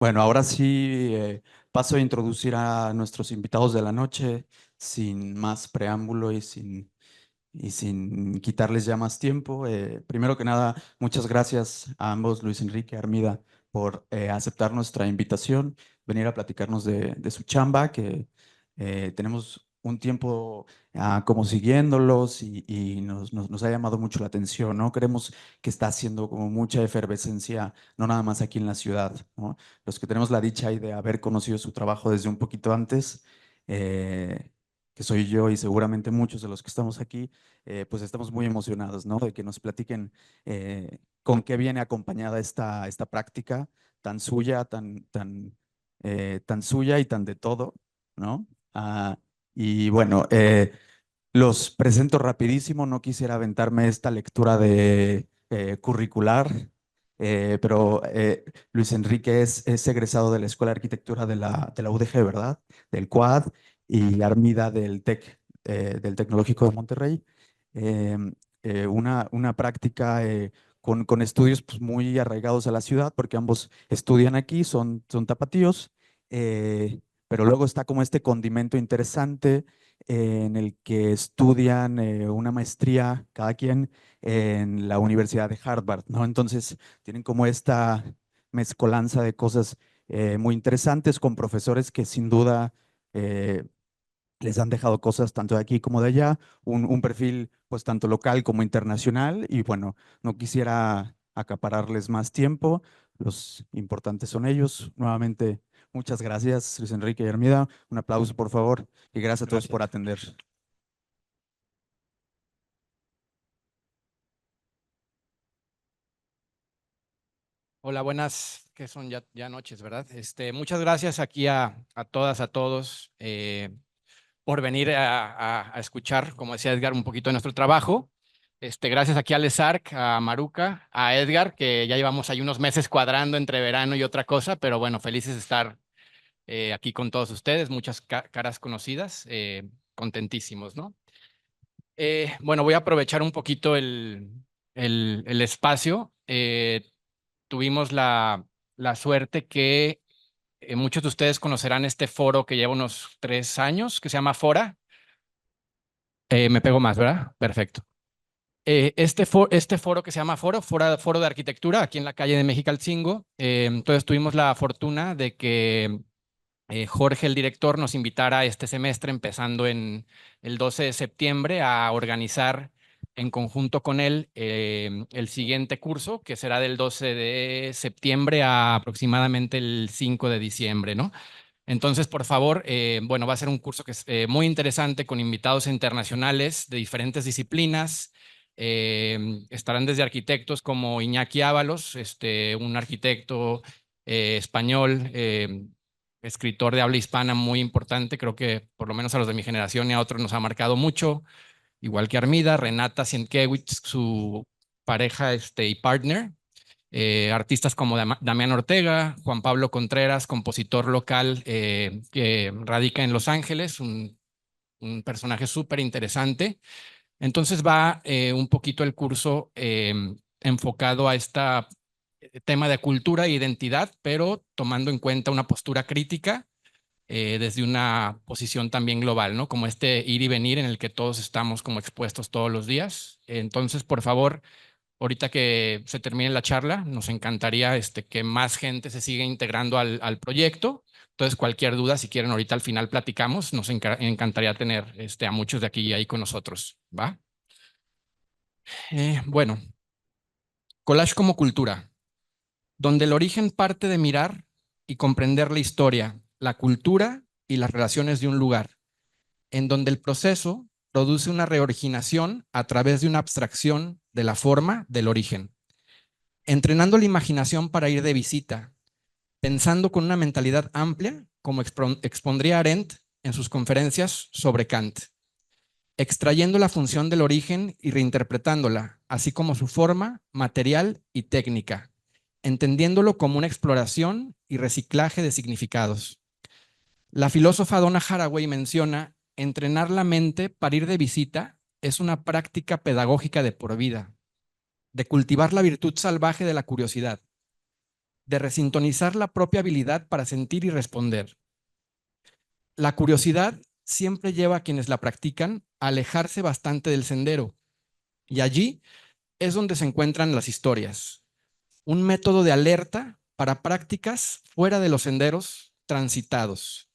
Bueno, ahora sí paso a introducir a nuestros invitados de la noche sin más preámbulo y sin quitarles ya más tiempo. Primero que nada, muchas gracias a ambos, Luis Enrique Armida, por aceptar nuestra invitación, venir a platicarnos de su chamba, que tenemos un tiempo como siguiéndolos y nos ha llamado mucho la atención, ¿no? Creemos que está haciendo como mucha efervescencia, no nada más aquí en la ciudad, ¿no? Los que tenemos la dicha y de haber conocido su trabajo desde un poquito antes, eh, que soy yo y seguramente muchos de los que estamos aquí, pues estamos muy emocionados, ¿no? De que nos platiquen con qué viene acompañada esta práctica tan suya, tan suya y tan de todo, ¿no? Y bueno, los presento rapidísimo, no quisiera aventarme esta lectura de curricular, pero Luis Enrique es egresado de la Escuela de Arquitectura de la UDG, ¿verdad? Del CUAD y Armida del Tecnológico de Monterrey. Em, una práctica con estudios pues, muy arraigados a la ciudad, porque ambos estudian aquí, son tapatíos, pero luego está como este condimento interesante en el que estudian una maestría cada quien en la Universidad de Harvard, ¿no? Entonces tienen como esta mezcolanza de cosas muy interesantes con profesores que sin duda eh, les han dejado cosas tanto de aquí como de allá, un perfil pues tanto local como internacional y bueno, no quisiera acapararles más tiempo, los importantes son ellos. Nuevamente, muchas gracias, Luis Enrique y Armida, un aplauso por favor y gracias a todos por Gracias. atender. Hola, buenas, que son ya noches, ¿verdad? Muchas gracias aquí a todas, a todos, por venir a escuchar, como decía Edgar, un poquito de nuestro trabajo. Gracias aquí a Lesarc, a Maruca, a Edgar, que ya llevamos ahí unos meses cuadrando entre verano y otra cosa, pero bueno, felices de estar aquí con todos ustedes, muchas caras conocidas, contentísimos, ¿no? Bueno, voy a aprovechar un poquito el espacio. Tuvimos la suerte que muchos de ustedes conocerán este foro que lleva unos 3 años, que se llama Fora. Me pego más, ¿verdad? Perfecto. Este foro que se llama Foro de Arquitectura, aquí en la calle de Mexicalcingo. Entonces tuvimos la fortuna de que Jorge, el director, nos invitara este semestre, empezando en el 12 de septiembre, a organizar en conjunto con él el siguiente curso, que será del 12 de septiembre a aproximadamente el 5 de diciembre, ¿no? Entonces, por favor, bueno, va a ser un curso que es muy interesante con invitados internacionales de diferentes disciplinas. Estarán desde arquitectos como Iñaki Ábalos, un arquitecto español, escritor de habla hispana muy importante, creo que por lo menos a los de mi generación y a otros nos ha marcado mucho, igual que Armida, Renata Sienkiewicz, su pareja y partner, artistas como Damián Ortega, Juan Pablo Contreras, compositor local que radica en Los Ángeles, un personaje súper interesante. Entonces va un poquito el curso enfocado a este tema de cultura e identidad, pero tomando en cuenta una postura crítica desde una posición también global, ¿no? Como este ir y venir en el que todos estamos como expuestos todos los días. Entonces, por favor, ahorita que se termine la charla, nos encantaría que más gente se siga integrando al proyecto. Entonces, cualquier duda, si quieren, ahorita al final platicamos. Nos encantaría tener a muchos de aquí y ahí con nosotros, ¿va? Bueno, collage como cultura, donde el origen parte de mirar y comprender la historia, la cultura y las relaciones de un lugar, en donde el proceso produce una reoriginación a través de una abstracción de la forma del origen, entrenando la imaginación para ir de visita, pensando con una mentalidad amplia, como expondría Arendt en sus conferencias sobre Kant, extrayendo la función del origen y reinterpretándola, así como su forma, material y técnica, entendiéndolo como una exploración y reciclaje de significados. La filósofa Donna Haraway menciona: entrenar la mente para ir de visita es una práctica pedagógica de por vida, de cultivar la virtud salvaje de la curiosidad, de resintonizar la propia habilidad para sentir y responder. La curiosidad siempre lleva a quienes la practican a alejarse bastante del sendero, y allí es donde se encuentran las historias, un método de alerta para prácticas fuera de los senderos transitados.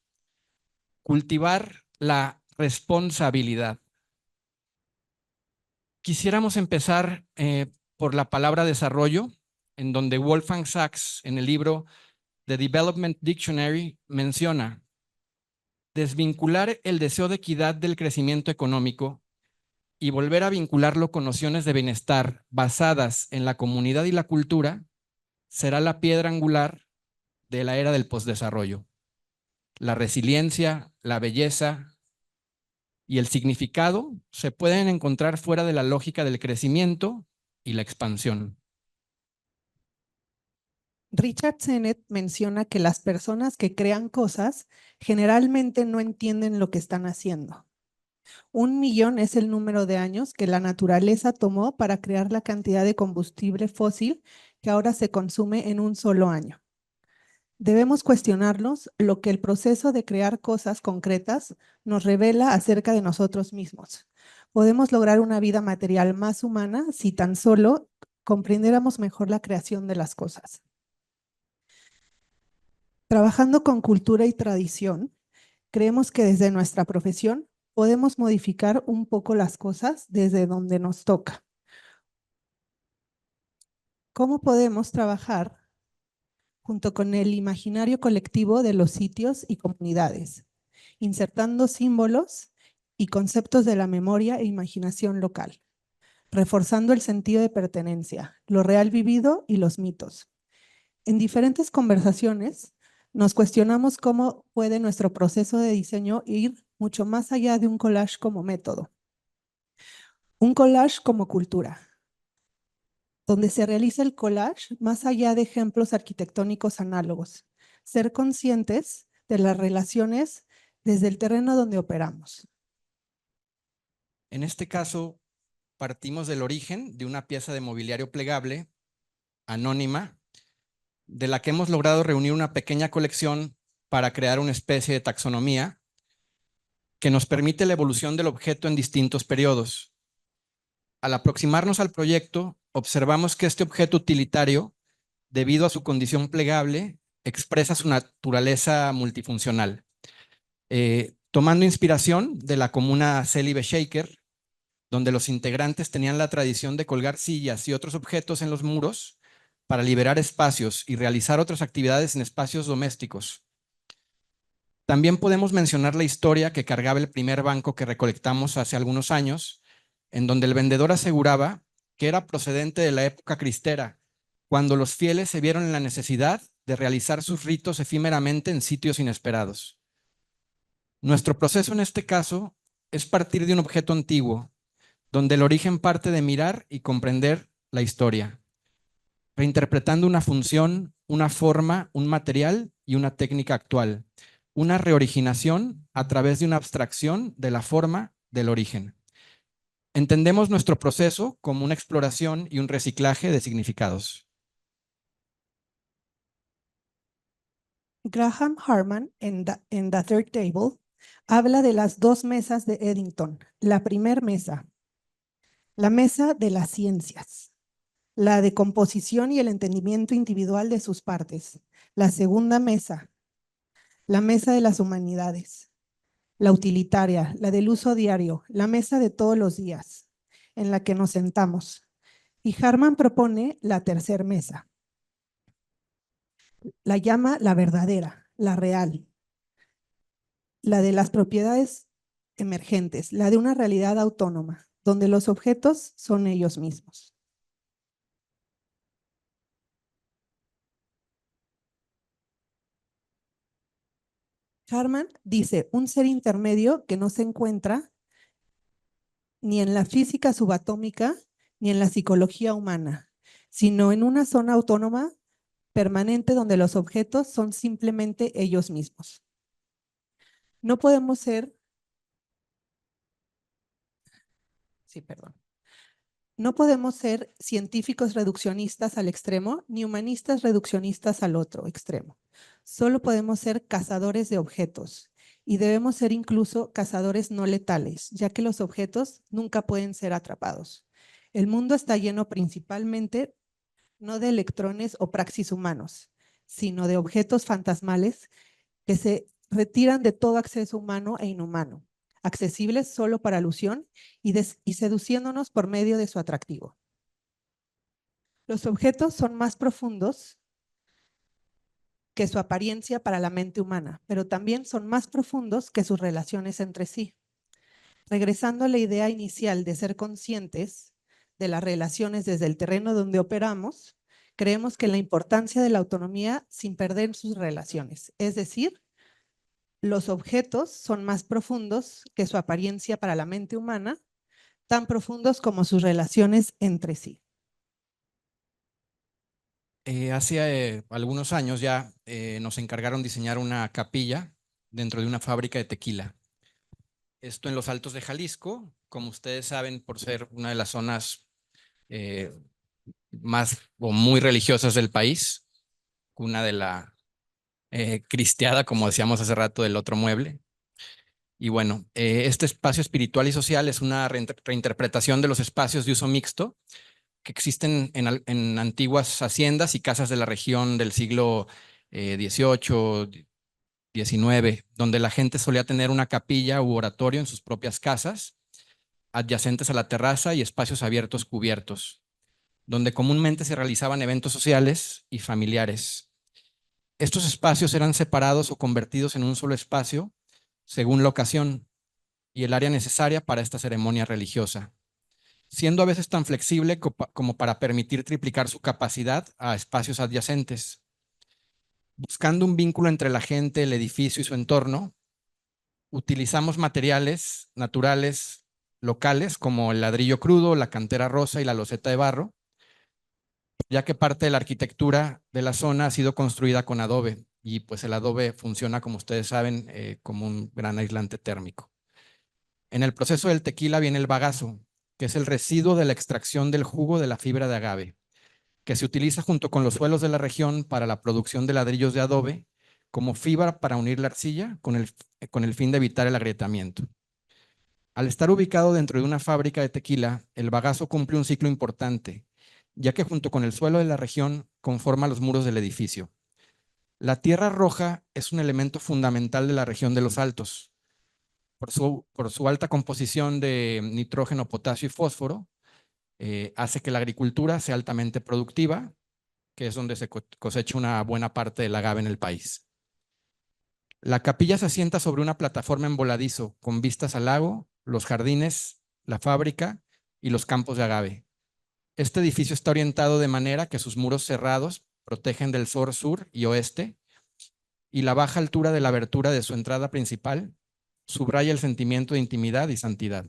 Cultivar la responsabilidad. Quisiéramos empezar por la palabra desarrollo, en donde Wolfgang Sachs, en el libro The Development Dictionary, menciona: desvincular el deseo de equidad del crecimiento económico y volver a vincularlo con nociones de bienestar basadas en la comunidad y la cultura será la piedra angular de la era del postdesarrollo. La resiliencia, la belleza y el significado se pueden encontrar fuera de la lógica del crecimiento y la expansión. Richard Sennett menciona que las personas que crean cosas generalmente no entienden lo que están haciendo. 1.000.000 es el número de años que la naturaleza tomó para crear la cantidad de combustible fósil que ahora se consume en un solo año. Debemos cuestionarnos lo que el proceso de crear cosas concretas nos revela acerca de nosotros mismos. Podemos lograr una vida material más humana si tan solo comprendiéramos mejor la creación de las cosas. Trabajando con cultura y tradición, creemos que desde nuestra profesión podemos modificar un poco las cosas desde donde nos toca. ¿Cómo podemos trabajar junto con el imaginario colectivo de los sitios y comunidades, insertando símbolos y conceptos de la memoria e imaginación local, reforzando el sentido de pertenencia, lo real vivido y los mitos? En diferentes conversaciones nos cuestionamos cómo puede nuestro proceso de diseño ir mucho más allá de un collage como método. Un collage como cultura, donde se realiza el collage más allá de ejemplos arquitectónicos análogos. Ser conscientes de las relaciones desde el terreno donde operamos. En este caso, partimos del origen de una pieza de mobiliario plegable, anónima, de la que hemos logrado reunir una pequeña colección para crear una especie de taxonomía que nos permite la evolución del objeto en distintos periodos. Al aproximarnos al proyecto, observamos que este objeto utilitario, debido a su condición plegable, expresa su naturaleza multifuncional. Tomando inspiración de la comuna Célibe Shaker, donde los integrantes tenían la tradición de colgar sillas y otros objetos en los muros para liberar espacios y realizar otras actividades en espacios domésticos. También podemos mencionar la historia que cargaba el primer banco que recolectamos hace algunos años, en donde el vendedor aseguraba que era procedente de la época cristera, cuando los fieles se vieron en la necesidad de realizar sus ritos efímeramente en sitios inesperados. Nuestro proceso en este caso es partir de un objeto antiguo, donde el origen parte de mirar y comprender la historia, reinterpretando una función, una forma, un material y una técnica actual, una reoriginación a través de una abstracción de la forma del origen. Entendemos nuestro proceso como una exploración y un reciclaje de significados. Graham Harman, en The Third Table, habla de las dos mesas de Eddington. La primera mesa, la mesa de las ciencias, la de composición y el entendimiento individual de sus partes. La segunda mesa, la mesa de las humanidades, la utilitaria, la del uso diario, la mesa de todos los días, en la que nos sentamos. Y Harman propone la tercera mesa. La llama la verdadera, la real, la de las propiedades emergentes, la de una realidad autónoma, donde los objetos son ellos mismos. Harman dice, un ser intermedio que no se encuentra ni en la física subatómica ni en la psicología humana, sino en una zona autónoma permanente donde los objetos son simplemente ellos mismos. No podemos ser... Sí, perdón. No podemos ser científicos reduccionistas al extremo ni humanistas reduccionistas al otro extremo. Solo podemos ser cazadores de objetos y debemos ser incluso cazadores no letales, ya que los objetos nunca pueden ser atrapados. El mundo está lleno principalmente no de electrones o praxis humanos, sino de objetos fantasmales que se retiran de todo acceso humano e inhumano, accesibles solo para alusión y seduciéndonos por medio de su atractivo. Los objetos son más profundos que su apariencia para la mente humana, pero también son más profundos que sus relaciones entre sí. Regresando a la idea inicial de ser conscientes de las relaciones desde el terreno donde operamos, creemos que la importancia de la autonomía sin perder sus relaciones, es decir, los objetos son más profundos que su apariencia para la mente humana, tan profundos como sus relaciones entre sí. Hace algunos años ya nos encargaron diseñar una capilla dentro de una fábrica de tequila. Esto en los Altos de Jalisco, como ustedes saben, por ser una de las zonas más o muy religiosas del país, cuna de la cristiada, como decíamos hace rato, del otro mueble. Y bueno, este espacio espiritual y social es una reinterpretación de los espacios de uso mixto que existen en antiguas haciendas y casas de la región del siglo XVIII, XIX, donde la gente solía tener una capilla u oratorio en sus propias casas, adyacentes a la terraza y espacios abiertos cubiertos, donde comúnmente se realizaban eventos sociales y familiares. Estos espacios eran separados o convertidos en un solo espacio según la ocasión y el área necesaria para esta ceremonia religiosa, siendo a veces tan flexible como para permitir triplicar su capacidad a espacios adyacentes. Buscando un vínculo entre la gente, el edificio y su entorno, utilizamos materiales naturales locales como el ladrillo crudo, la cantera rosa y la loseta de barro, ya que parte de la arquitectura de la zona ha sido construida con adobe y pues el adobe funciona, como ustedes saben, como un gran aislante térmico. En el proceso del tequila viene el bagazo, que es el residuo de la extracción del jugo de la fibra de agave, que se utiliza junto con los suelos de la región para la producción de ladrillos de adobe como fibra para unir la arcilla con el fin de evitar el agrietamiento. Al estar ubicado dentro de una fábrica de tequila, el bagazo cumple un ciclo importante, ya que junto con el suelo de la región conforma los muros del edificio. La tierra roja es un elemento fundamental de la región de los Altos. Por su alta composición de nitrógeno, potasio y fósforo, hace que la agricultura sea altamente productiva, que es donde se cosecha una buena parte del agave en el país. La capilla se asienta sobre una plataforma en voladizo con vistas al lago, los jardines, la fábrica y los campos de agave. Este edificio está orientado de manera que sus muros cerrados protegen del sol sur y oeste y la baja altura de la abertura de su entrada principal subraya el sentimiento de intimidad y santidad.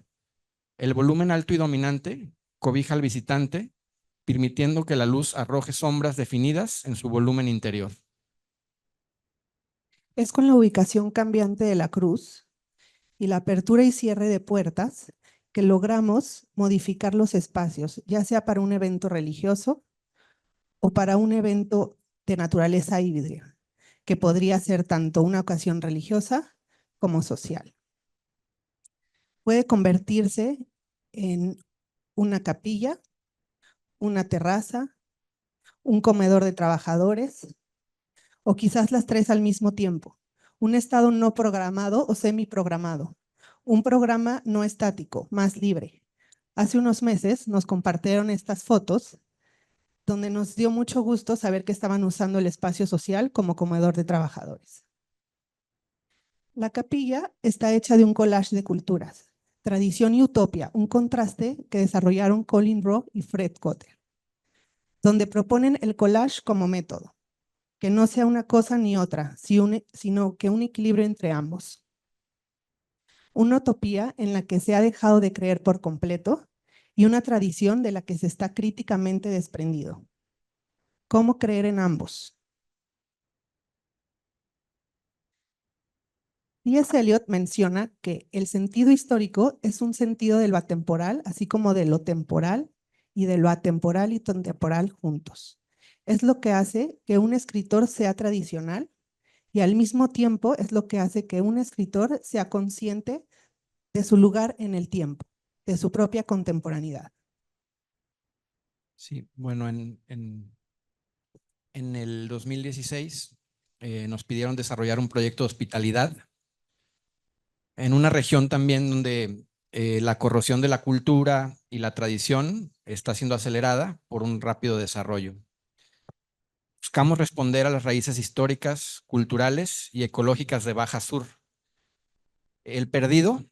El volumen alto y dominante cobija al visitante, permitiendo que la luz arroje sombras definidas en su volumen interior. Es con la ubicación cambiante de la cruz y la apertura y cierre de puertas que logramos modificar los espacios, ya sea para un evento religioso o para un evento de naturaleza híbrida, que podría ser tanto una ocasión religiosa como social. Puede convertirse en una capilla, una terraza, un comedor de trabajadores o quizás las tres al mismo tiempo. Un estado no programado o semiprogramado. Un programa no estático, más libre. Hace unos meses nos compartieron estas fotos donde nos dio mucho gusto saber que estaban usando el espacio social como comedor de trabajadores. La capilla está hecha de un collage de culturas, tradición y utopia, un contraste que desarrollaron Colin Rowe y Fred Cotter, donde proponen el collage como método, que no sea una cosa ni otra, sino que un equilibrio entre ambos. Una utopía en la que se ha dejado de creer por completo y una tradición de la que se está críticamente desprendido. ¿Cómo creer en ambos? T.S. Eliot menciona que el sentido histórico es un sentido de lo atemporal, así como de lo temporal y de lo atemporal y temporal juntos. Es lo que hace que un escritor sea tradicional y al mismo tiempo es lo que hace que un escritor sea consciente de su lugar en el tiempo, de su propia contemporaneidad. Sí, bueno, en el 2016 nos pidieron desarrollar un proyecto de hospitalidad en una región también donde la corrosión de la cultura y la tradición está siendo acelerada por un rápido desarrollo. Buscamos responder a las raíces históricas, culturales y ecológicas de Baja Sur. El Perdido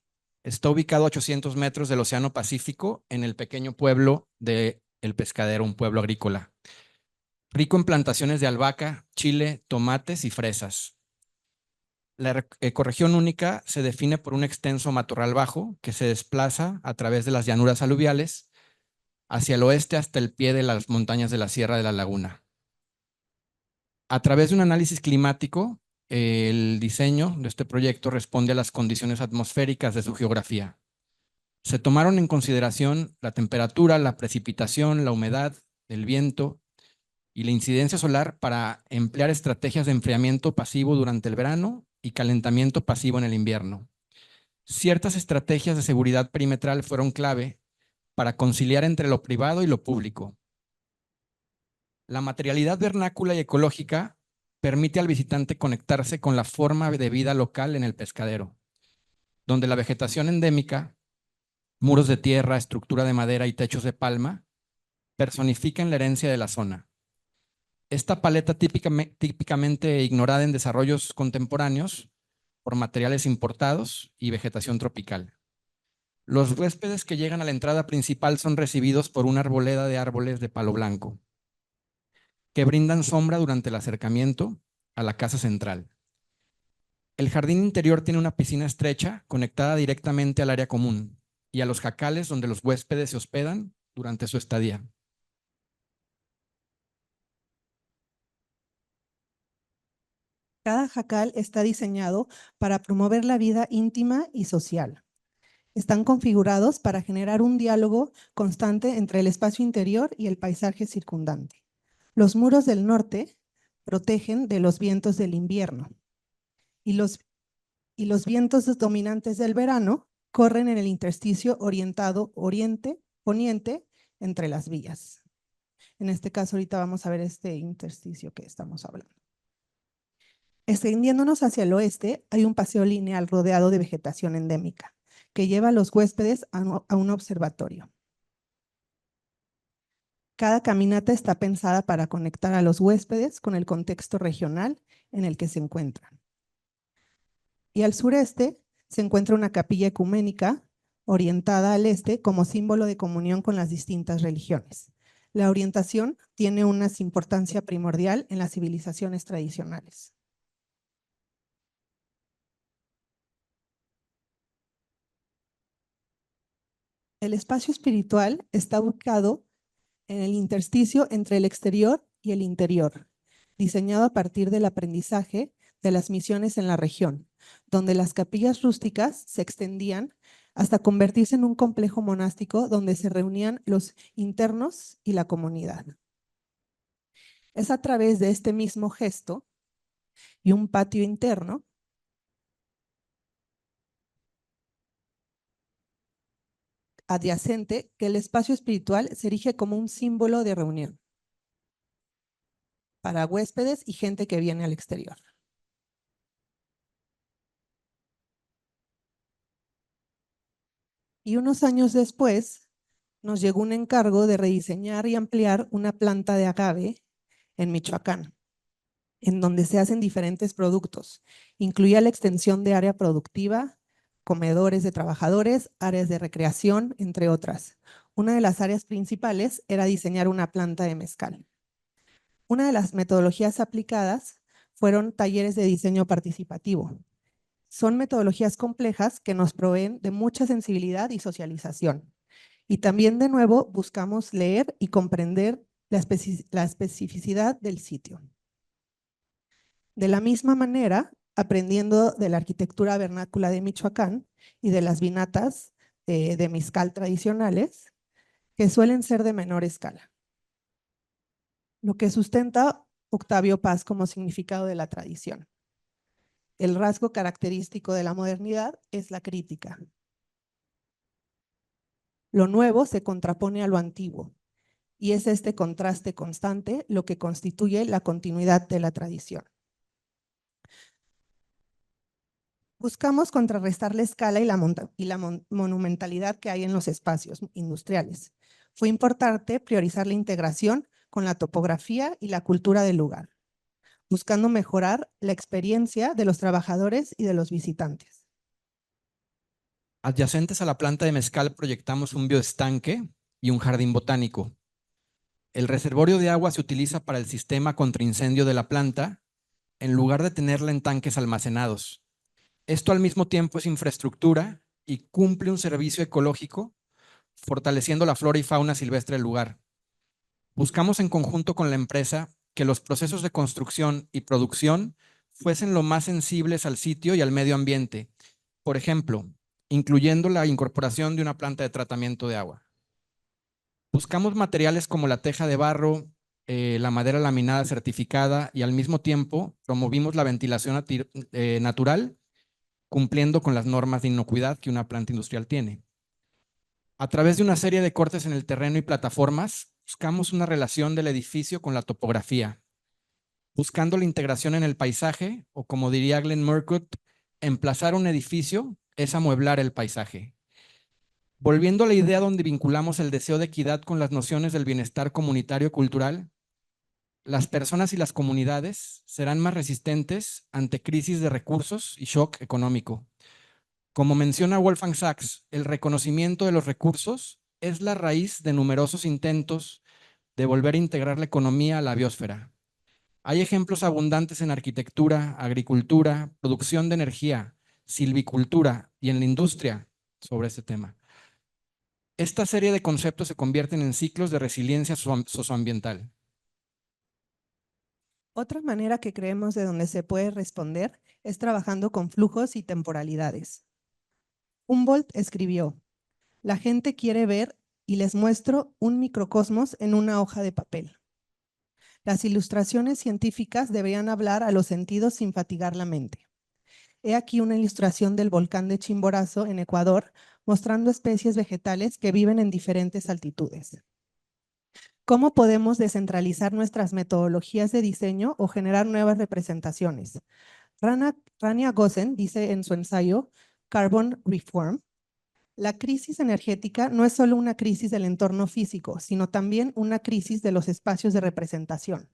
está ubicado a 800 metros del Océano Pacífico en el pequeño pueblo de El Pescadero, un pueblo agrícola, rico en plantaciones de albahaca, chile, tomates y fresas. La ecorregión única se define por un extenso matorral bajo que se desplaza a través de las llanuras aluviales hacia el oeste hasta el pie de las montañas de la Sierra de la Laguna. A través de un análisis climático, el diseño de este proyecto responde a las condiciones atmosféricas de su geografía. Se tomaron en consideración la temperatura, la precipitación, la humedad, el viento y la incidencia solar para emplear estrategias de enfriamiento pasivo durante el verano y calentamiento pasivo en el invierno. Ciertas estrategias de seguridad perimetral fueron clave para conciliar entre lo privado y lo público. La materialidad vernácula y ecológica permite al visitante conectarse con la forma de vida local en el pescadero, donde la vegetación endémica, muros de tierra, estructura de madera y techos de palma, personifican la herencia de la zona. Esta paleta típicamente ignorada en desarrollos contemporáneos por materiales importados y vegetación tropical. Los huéspedes que llegan a la entrada principal son recibidos por una arboleda de árboles de palo blanco, que brindan sombra durante el acercamiento a la casa central. El jardín interior tiene una piscina estrecha conectada directamente al área común y a los jacales donde los huéspedes se hospedan durante su estadía. Cada jacal está diseñado para promover la vida íntima y social. Están configurados para generar un diálogo constante entre el espacio interior y el paisaje circundante. Los muros del norte protegen de los vientos del invierno y los vientos dominantes del verano corren en el intersticio orientado oriente-poniente entre las vías. En este caso, ahorita vamos a ver este intersticio que estamos hablando. Extendiéndonos hacia el oeste, hay un paseo lineal rodeado de vegetación endémica que lleva a los huéspedes a un observatorio. Cada caminata está pensada para conectar a los huéspedes con el contexto regional en el que se encuentran. Y al sureste se encuentra una capilla ecuménica orientada al este como símbolo de comunión con las distintas religiones. La orientación tiene una importancia primordial en las civilizaciones tradicionales. El espacio espiritual está ubicado en el intersticio entre el exterior y el interior, diseñado a partir del aprendizaje de las misiones en la región, donde las capillas rústicas se extendían hasta convertirse en un complejo monástico donde se reunían los internos y la comunidad. Es a través de este mismo gesto y un patio interno adyacente que el espacio espiritual se erige como un símbolo de reunión para huéspedes y gente que viene al exterior. Y unos años después nos llegó un encargo de rediseñar y ampliar una planta de agave en Michoacán, en donde se hacen diferentes productos. Incluía la extensión de área productiva, comedores de trabajadores, áreas de recreación, entre otras. Una de las áreas principales era diseñar una planta de mezcal. Una de las metodologías aplicadas fueron talleres de diseño participativo. Son metodologías complejas que nos proveen de mucha sensibilidad y socialización. Y también, de nuevo, buscamos leer y comprender la especificidad del sitio. De la misma manera, aprendiendo de la arquitectura vernácula de Michoacán y de las vinatas de mezcal tradicionales, que suelen ser de menor escala. Lo que sustenta Octavio Paz como significado de la tradición. El rasgo característico de la modernidad es la crítica. Lo nuevo se contrapone a lo antiguo, y es este contraste constante lo que constituye la continuidad de la tradición. Buscamos contrarrestar la escala y la monumentalidad que hay en los espacios industriales. Fue importante priorizar la integración con la topografía y la cultura del lugar, buscando mejorar la experiencia de los trabajadores y de los visitantes. Adyacentes a la planta de mezcal proyectamos un bioestanque y un jardín botánico. El reservorio de agua se utiliza para el sistema contra incendio de la planta en lugar de tenerla en tanques almacenados. Esto al mismo tiempo es infraestructura y cumple un servicio ecológico, fortaleciendo la flora y fauna silvestre del lugar. Buscamos en conjunto con la empresa que los procesos de construcción y producción fuesen lo más sensibles al sitio y al medio ambiente. Por ejemplo, incluyendo la incorporación de una planta de tratamiento de agua. Buscamos materiales como la teja de barro, la madera laminada certificada y al mismo tiempo promovimos la ventilación natural, cumpliendo con las normas de inocuidad que una planta industrial tiene. A través de una serie de cortes en el terreno y plataformas, buscamos una relación del edificio con la topografía, buscando la integración en el paisaje, o como diría Glenn Murcutt, emplazar un edificio es amueblar el paisaje. Volviendo a la idea donde vinculamos el deseo de equidad con las nociones del bienestar comunitario y cultural, las personas y las comunidades serán más resistentes ante crisis de recursos y shock económico. Como menciona Wolfgang Sachs, el reconocimiento de los recursos es la raíz de numerosos intentos de volver a integrar la economía a la biosfera. Hay ejemplos abundantes en arquitectura, agricultura, producción de energía, silvicultura y en la industria sobre este tema. Esta serie de conceptos se convierten en ciclos de resiliencia socioambiental. Otra manera que creemos de donde se puede responder es trabajando con flujos y temporalidades. Humboldt escribió: la gente quiere ver y les muestro un microcosmos en una hoja de papel. Las ilustraciones científicas deberían hablar a los sentidos sin fatigar la mente. He aquí una ilustración del volcán de Chimborazo en Ecuador, mostrando especies vegetales que viven en diferentes altitudes. ¿Cómo podemos descentralizar nuestras metodologías de diseño o generar nuevas representaciones? Rania Gosen dice en su ensayo Carbon Reform: la crisis energética no es solo una crisis del entorno físico, sino también una crisis de los espacios de representación,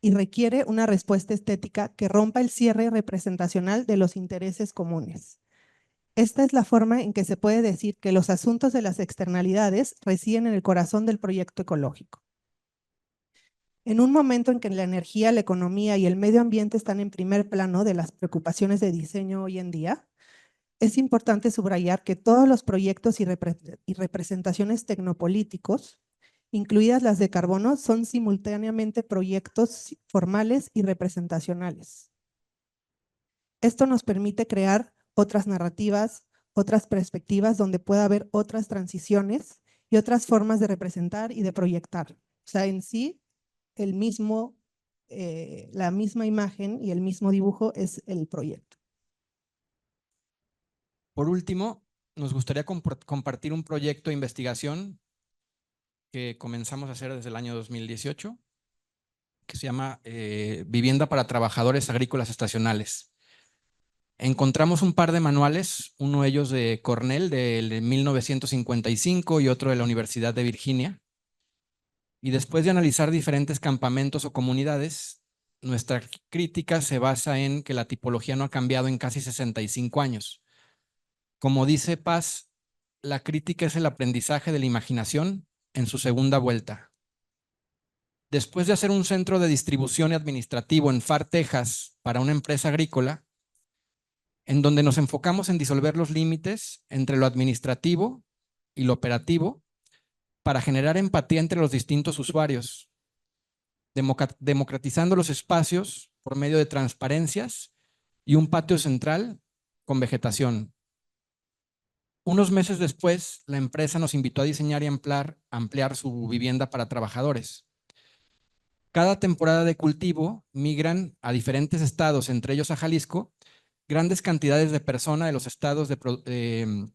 y requiere una respuesta estética que rompa el cierre representacional de los intereses comunes. Esta es la forma en que se puede decir que los asuntos de las externalidades residen en el corazón del proyecto ecológico. En un momento en que la energía, la economía y el medio ambiente están en primer plano de las preocupaciones de diseño hoy en día, es importante subrayar que todos los proyectos y representaciones tecnopolíticos, incluidas las de carbono, son simultáneamente proyectos formales y representacionales. Esto nos permite crear otras narrativas, otras perspectivas donde pueda haber otras transiciones y otras formas de representar y de proyectar. O sea, en sí, la misma imagen y el mismo dibujo es el proyecto. Por último, nos gustaría compartir un proyecto de investigación que comenzamos a hacer desde el año 2018, que se llama Vivienda para Trabajadores Agrícolas Estacionales. Encontramos un par de manuales, uno de ellos de Cornell de 1955 y otro de la Universidad de Virginia. Y después de analizar diferentes campamentos o comunidades, nuestra crítica se basa en que la tipología no ha cambiado en casi 65 años. Como dice Paz, la crítica es el aprendizaje de la imaginación en su segunda vuelta. Después de hacer un centro de distribución y administrativo en Far, Texas, para una empresa agrícola, en donde nos enfocamos en disolver los límites entre lo administrativo y lo operativo para generar empatía entre los distintos usuarios, democratizando los espacios por medio de transparencias y un patio central con vegetación. Unos meses después, la empresa nos invitó a diseñar y ampliar su vivienda para trabajadores. Cada temporada de cultivo migran a diferentes estados, entre ellos a Jalisco, grandes cantidades de personas de los estados de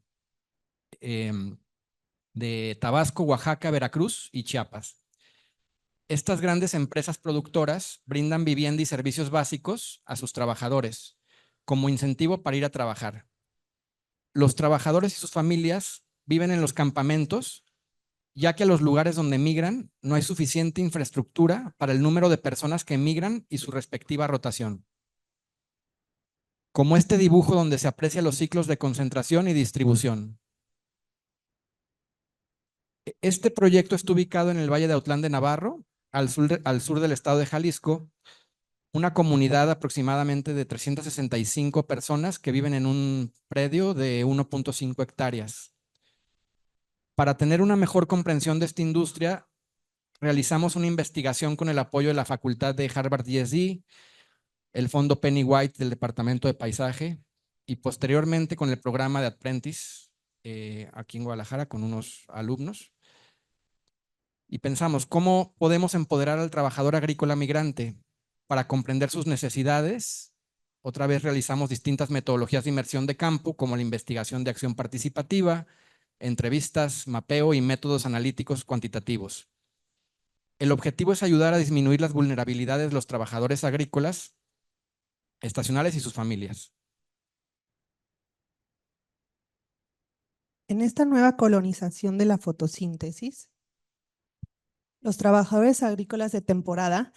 Tabasco, Oaxaca, Veracruz y Chiapas. Estas grandes empresas productoras brindan vivienda y servicios básicos a sus trabajadores como incentivo para ir a trabajar. Los trabajadores y sus familias viven en los campamentos, ya que a los lugares donde migran no hay suficiente infraestructura para el número de personas que migran y su respectiva rotación. Como este dibujo donde se aprecian los ciclos de concentración y distribución. Este proyecto está ubicado en el Valle de Autlán de Navarro, al sur del estado de Jalisco, una comunidad aproximadamente de 365 personas que viven en un predio de 1.5 hectáreas. Para tener una mejor comprensión de esta industria, realizamos una investigación con el apoyo de la Facultad de Harvard ESD, el Fondo Penny White del Departamento de Paisaje y posteriormente con el programa de Apprentice aquí en Guadalajara con unos alumnos. Y pensamos, ¿cómo podemos empoderar al trabajador agrícola migrante para comprender sus necesidades? Otra vez realizamos distintas metodologías de inmersión de campo, como la investigación de acción participativa, entrevistas, mapeo y métodos analíticos cuantitativos. El objetivo es ayudar a disminuir las vulnerabilidades de los trabajadores agrícolas, estacionales y sus familias. En esta nueva colonización de la fotosíntesis, los trabajadores agrícolas de temporada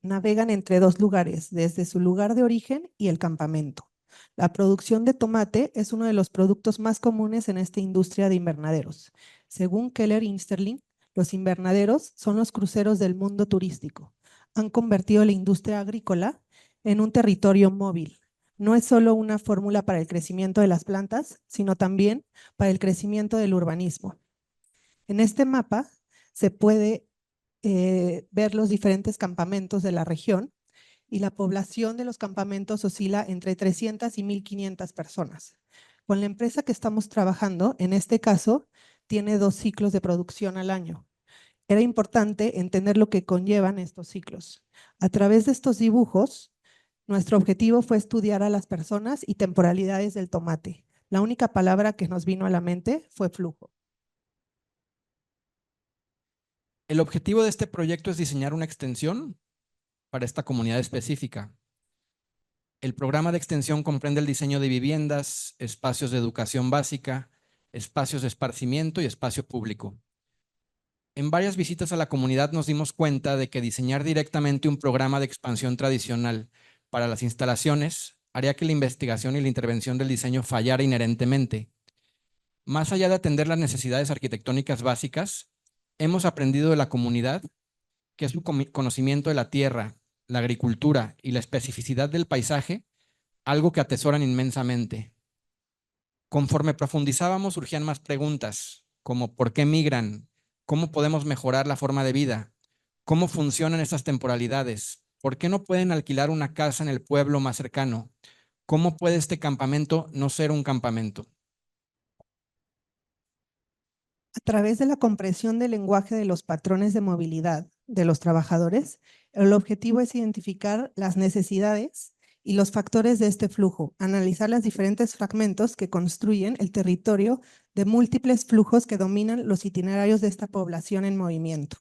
navegan entre dos lugares, desde su lugar de origen y el campamento. La producción de tomate es uno de los productos más comunes en esta industria de invernaderos. Según Keller Easterling, los invernaderos son los cruceros del mundo turístico. Han convertido la industria agrícola en un territorio móvil. No es solo una fórmula para el crecimiento de las plantas, sino también para el crecimiento del urbanismo. En este mapa se puede ver los diferentes campamentos de la región y la población de los campamentos oscila entre 300 y 1,500 personas. Con la empresa que estamos trabajando, en este caso, tiene 2 ciclos de producción al año. Era importante entender lo que conllevan estos ciclos. A través de estos dibujos, nuestro objetivo fue estudiar a las personas y temporalidades del tomate. La única palabra que nos vino a la mente fue flujo. El objetivo de este proyecto es diseñar una extensión para esta comunidad específica. El programa de extensión comprende el diseño de viviendas, espacios de educación básica, espacios de esparcimiento y espacio público. En varias visitas a la comunidad nos dimos cuenta de que diseñar directamente un programa de expansión tradicional para las instalaciones haría que la investigación y la intervención del diseño fallara inherentemente. Más allá de atender las necesidades arquitectónicas básicas, hemos aprendido de la comunidad que su conocimiento de la tierra, la agricultura y la especificidad del paisaje, algo que atesoran inmensamente. Conforme profundizábamos surgían más preguntas, como ¿por qué migran? ¿Cómo podemos mejorar la forma de vida? ¿Cómo funcionan estas temporalidades? ¿Por qué no pueden alquilar una casa en el pueblo más cercano? ¿Cómo puede este campamento no ser un campamento? A través de la comprensión del lenguaje de los patrones de movilidad de los trabajadores, el objetivo es identificar las necesidades y los factores de este flujo, analizar los diferentes fragmentos que construyen el territorio de múltiples flujos que dominan los itinerarios de esta población en movimiento.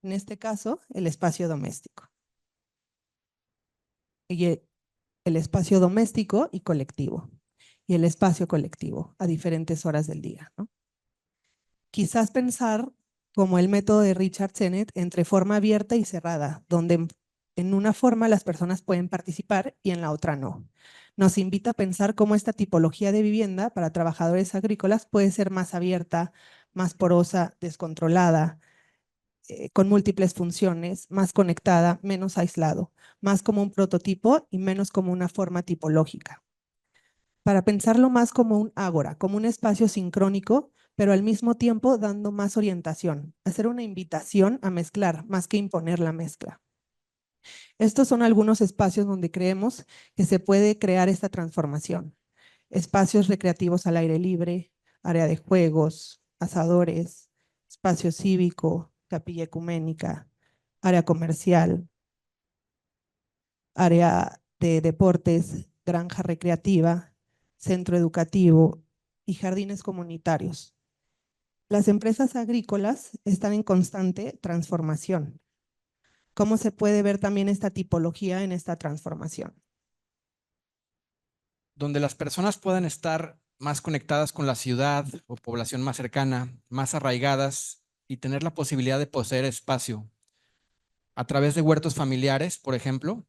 En este caso, el espacio doméstico. Y el espacio doméstico y colectivo. Y el espacio colectivo a diferentes horas del día, ¿no? Quizás pensar como el método de Richard Sennett entre forma abierta y cerrada, donde en una forma las personas pueden participar y en la otra no. Nos invita a pensar cómo esta tipología de vivienda para trabajadores agrícolas puede ser más abierta, más porosa, descontrolada, con múltiples funciones, más conectada, menos aislado, más como un prototipo y menos como una forma tipológica. Para pensarlo más como un ágora, como un espacio sincrónico, pero al mismo tiempo dando más orientación, hacer una invitación a mezclar más que imponer la mezcla. Estos son algunos espacios donde creemos que se puede crear esta transformación. Espacios recreativos al aire libre, área de juegos, asadores, espacio cívico, capilla ecuménica, área comercial, área de deportes, granja recreativa, centro educativo y jardines comunitarios. Las empresas agrícolas están en constante transformación. ¿Cómo se puede ver también esta tipología en esta transformación? Donde las personas puedan estar más conectadas con la ciudad o población más cercana, más arraigadas y tener la posibilidad de poseer espacio a través de huertos familiares, por ejemplo,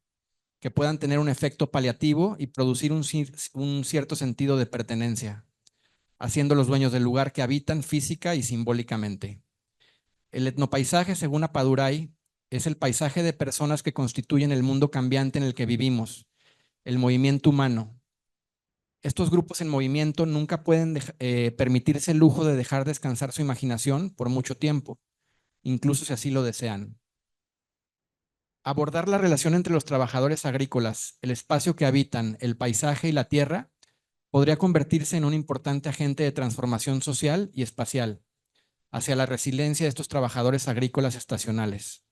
que puedan tener un efecto paliativo y producir un cierto sentido de pertenencia, haciendo los dueños del lugar que habitan física y simbólicamente. El etnopaisaje, según Apadurai, es el paisaje de personas que constituyen el mundo cambiante en el que vivimos, el movimiento humano. Estos grupos en movimiento nunca pueden permitirse el lujo de dejar descansar su imaginación por mucho tiempo, incluso si así lo desean. Abordar la relación entre los trabajadores agrícolas, el espacio que habitan, el paisaje y la tierra, podría convertirse en un importante agente de transformación social y espacial hacia la resiliencia de estos trabajadores agrícolas estacionales.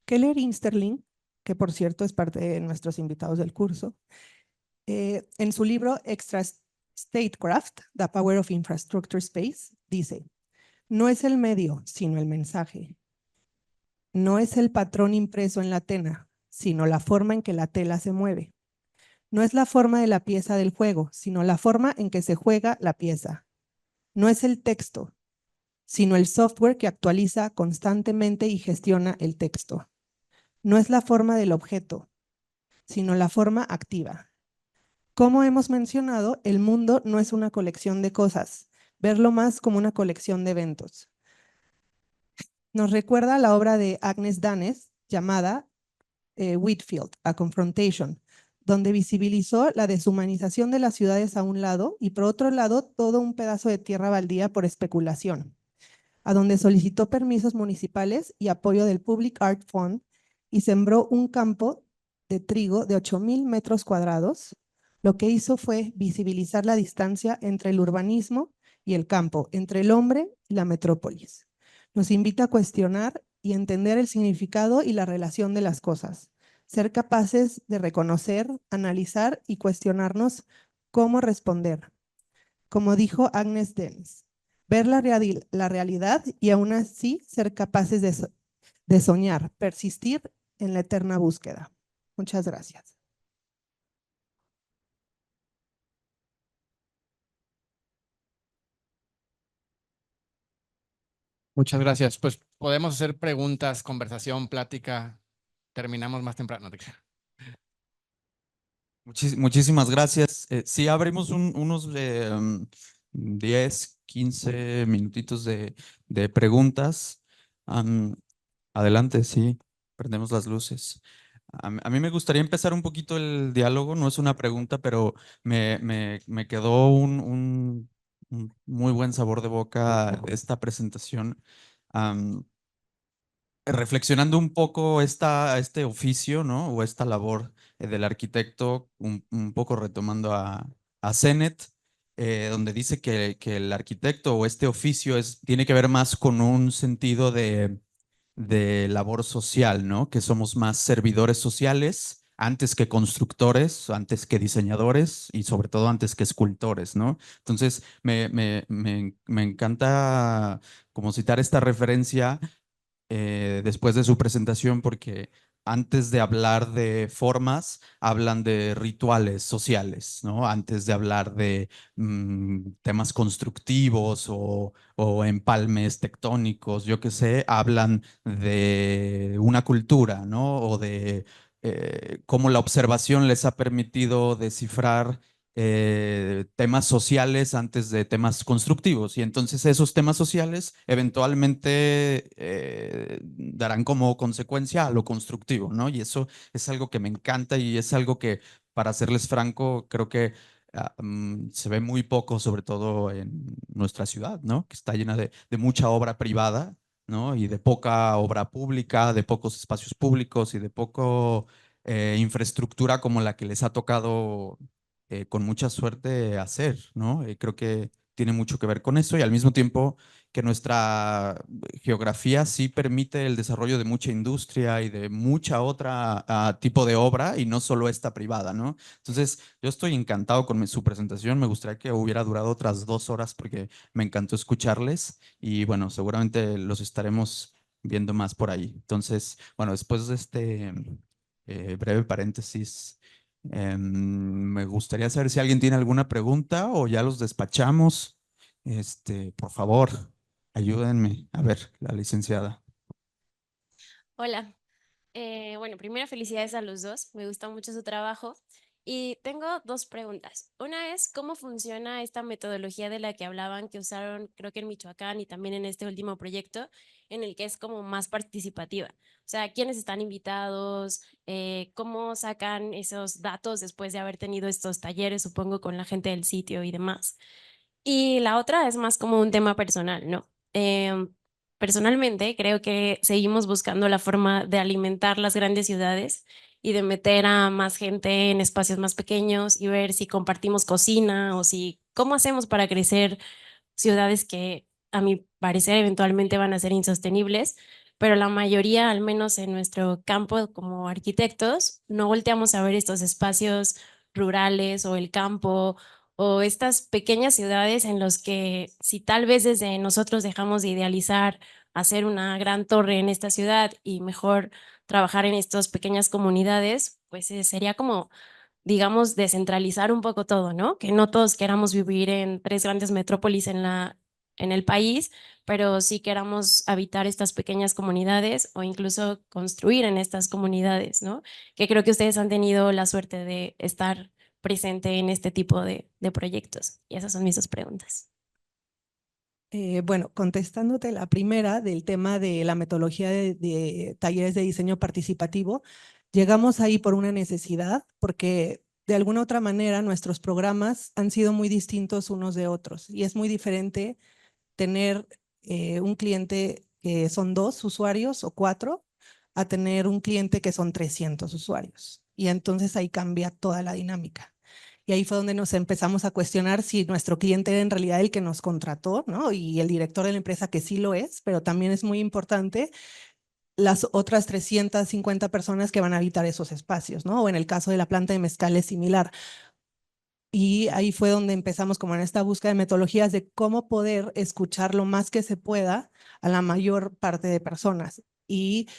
Keller Easterling, que por cierto es parte de nuestros invitados del curso, en su libro Extra Statecraft, The Power of Infrastructure Space, dice, no es el medio, sino el mensaje. No es el patrón impreso en la tela, sino la forma en que la tela se mueve. No es la forma de la pieza del juego, sino la forma en que se juega la pieza. No es el texto, sino el software que actualiza constantemente y gestiona el texto. No es la forma del objeto, sino la forma activa. Como hemos mencionado, el mundo no es una colección de cosas, verlo más como una colección de eventos. Nos recuerda la obra de Agnes Danes llamada Whitfield, A Confrontation, donde visibilizó la deshumanización de las ciudades a un lado y por otro lado todo un pedazo de tierra baldía por especulación, a donde solicitó permisos municipales y apoyo del Public Art Fund y sembró un campo de trigo de 8,000 metros cuadrados. Lo que hizo fue visibilizar la distancia entre el urbanismo y el campo, entre el hombre y la metrópolis. Nos invita a cuestionar y entender el significado y la relación de las cosas, ser capaces de reconocer, analizar y cuestionarnos cómo responder. Como dijo Agnes Denis, ver la realidad y aún así ser capaces de soñar, persistir en la eterna búsqueda. Muchas gracias. Muchas gracias. Pues podemos hacer preguntas, conversación, plática. Terminamos más temprano. Muchísimas gracias. Sí, abrimos unos 10, 15 minutitos de preguntas. Am, Adelante, sí, prendemos las luces. A mí me gustaría empezar un poquito el diálogo, no es una pregunta, pero me quedó un muy buen sabor de boca esta presentación. Reflexionando un poco este oficio, ¿no? O esta labor del arquitecto, un poco retomando a Sennett, donde dice que el arquitecto o este oficio tiene que ver más con un sentido de labor social, ¿no? Que somos más servidores sociales antes que constructores, antes que diseñadores y sobre todo antes que escultores, ¿no? Entonces, me encanta como citar esta referencia después de su presentación porque antes de hablar de formas, hablan de rituales sociales, ¿no? Antes de hablar de temas constructivos o empalmes tectónicos, yo qué sé, hablan de una cultura, ¿no? O de cómo la observación les ha permitido descifrar temas sociales antes de temas constructivos. Y entonces esos temas sociales eventualmente darán como consecuencia a lo constructivo, ¿no? Y eso es algo que me encanta y es algo que, para serles franco, creo que se ve muy poco, sobre todo en nuestra ciudad, ¿no? Que está llena de mucha obra privada ¿no? Y de poca obra pública, de pocos espacios públicos y de poco infraestructura como la que les ha tocado con mucha suerte hacer, ¿no? Creo que tiene mucho que ver con eso y al mismo tiempo que nuestra geografía sí permite el desarrollo de mucha industria y de mucha otra tipo de obra y no solo esta privada, ¿no? Entonces, yo estoy encantado con su presentación. Me gustaría que hubiera durado otras 2 horas porque me encantó escucharles y bueno, seguramente los estaremos viendo más por ahí. Entonces, bueno, después de este breve paréntesis, me gustaría saber si alguien tiene alguna pregunta o ya los despachamos. Por favor, ayúdenme. A ver, la licenciada. Hola. Bueno, primero felicidades a los dos. Me gusta mucho su trabajo. Y tengo dos preguntas. Una es, ¿cómo funciona esta metodología de la que hablaban, que usaron, creo que en Michoacán y también en este último proyecto, en el que es como más participativa? O sea, ¿quiénes están invitados? ¿Cómo sacan esos datos después de haber tenido estos talleres, supongo, con la gente del sitio y demás? Y la otra es más como un tema personal, ¿no? Personalmente, creo que seguimos buscando la forma de alimentar las grandes ciudades y de meter a más gente en espacios más pequeños y ver si compartimos cocina o si cómo hacemos para crecer ciudades que a mi parecer eventualmente van a ser insostenibles, pero la mayoría, al menos en nuestro campo como arquitectos, no volteamos a ver estos espacios rurales o el campo o estas pequeñas ciudades en los que si tal vez desde nosotros dejamos de idealizar hacer una gran torre en esta ciudad y mejor trabajar en estas pequeñas comunidades, pues sería como digamos, descentralizar un poco todo, ¿no? Que no todos queramos vivir en 3 grandes metrópolis en el país, pero sí queramos habitar estas pequeñas comunidades o incluso construir en estas comunidades, ¿no? Que creo que ustedes han tenido la suerte de estar presente en este tipo de proyectos. Y esas son mis dos preguntas. Bueno, contestándote la primera del tema de la metodología de talleres de diseño participativo, llegamos ahí por una necesidad, porque de alguna otra manera nuestros programas han sido muy distintos unos de otros y es muy diferente tener un cliente que son 2 usuarios o 4 a tener un cliente que son 300 usuarios. Y entonces ahí cambia toda la dinámica. Y ahí fue donde nos empezamos a cuestionar si nuestro cliente era en realidad el que nos contrató, ¿no? Y el director de la empresa que sí lo es, pero también es muy importante las otras 350 personas que van a habitar esos espacios, ¿no? O en el caso de la planta de mezcal es similar. Y ahí fue donde empezamos como en esta búsqueda de metodologías de cómo poder escuchar lo más que se pueda a la mayor parte de personas. Y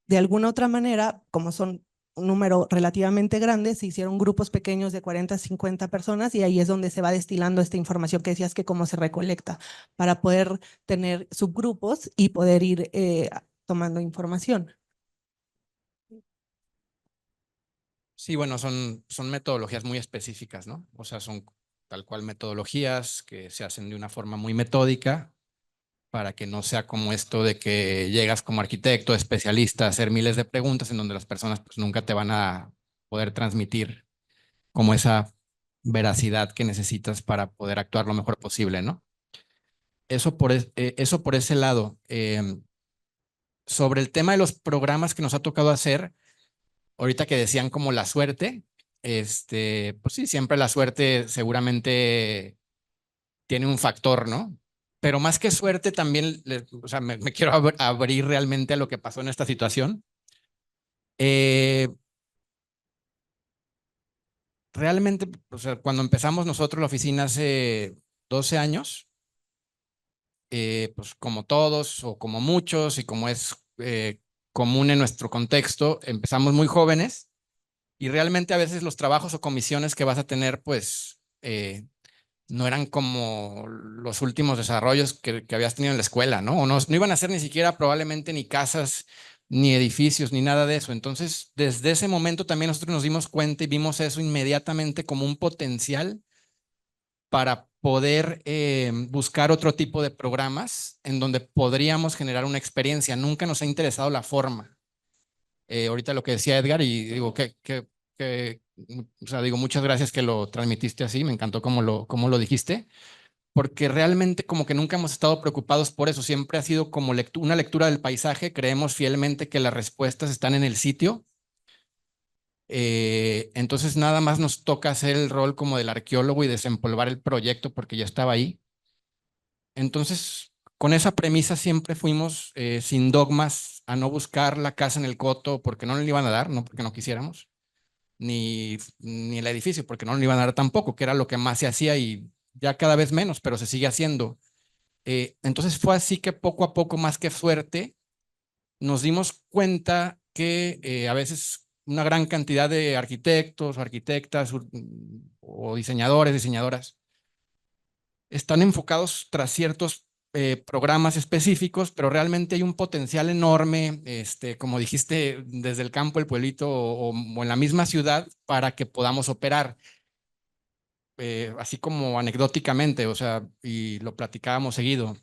de alguna otra manera, como son un número relativamente grande, se hicieron grupos pequeños de 40, 50 personas y ahí es donde se va destilando esta información que decías que cómo se recolecta para poder tener subgrupos y poder ir tomando información. Sí, bueno, son metodologías muy específicas, ¿no? O sea, son tal cual metodologías que se hacen de una forma muy metódica para que no sea como esto de que llegas como arquitecto, especialista, a hacer miles de preguntas en donde las personas pues nunca te van a poder transmitir como esa veracidad que necesitas para poder actuar lo mejor posible, ¿no? Eso por ese lado. Sobre el tema de los programas que nos ha tocado hacer, ahorita que decían como la suerte, pues sí, siempre la suerte seguramente tiene un factor, ¿no? Pero más que suerte también, o sea, me quiero abrir realmente a lo que pasó en esta situación. Realmente, o sea, cuando empezamos nosotros la oficina hace 12 años, pues como todos o como muchos y como es común en nuestro contexto, empezamos muy jóvenes y realmente a veces los trabajos o comisiones que vas a tener, pues no eran como los últimos desarrollos que habías tenido en la escuela, ¿no? O no iban a ser ni siquiera probablemente ni casas, ni edificios, ni nada de eso. Entonces, desde ese momento también nosotros nos dimos cuenta y vimos eso inmediatamente como un potencial para poder buscar otro tipo de programas en donde podríamos generar una experiencia. Nunca nos ha interesado la forma. Ahorita lo que decía Edgar, y digo o sea, digo, muchas gracias que lo transmitiste así, me encantó cómo lo dijiste, porque realmente como que nunca hemos estado preocupados por eso, siempre ha sido como una lectura del paisaje, creemos fielmente que las respuestas están en el sitio. Entonces nada más nos toca hacer el rol como del arqueólogo y desempolvar el proyecto porque ya estaba ahí. Entonces, con esa premisa siempre fuimos sin dogmas a no buscar la casa en el coto porque no nos la iban a dar, no porque no quisiéramos, ni el edificio porque no nos la iban a dar tampoco, que era lo que más se hacía y ya cada vez menos, pero se sigue haciendo. Entonces fue así que poco a poco, más que suerte, nos dimos cuenta que a veces una gran cantidad de arquitectos o arquitectas o diseñadores, diseñadoras, están enfocados tras ciertos programas específicos, pero realmente hay un potencial enorme, como dijiste, desde el campo, el pueblito o en la misma ciudad para que podamos operar. Así como anecdóticamente, o sea, y lo platicábamos seguido.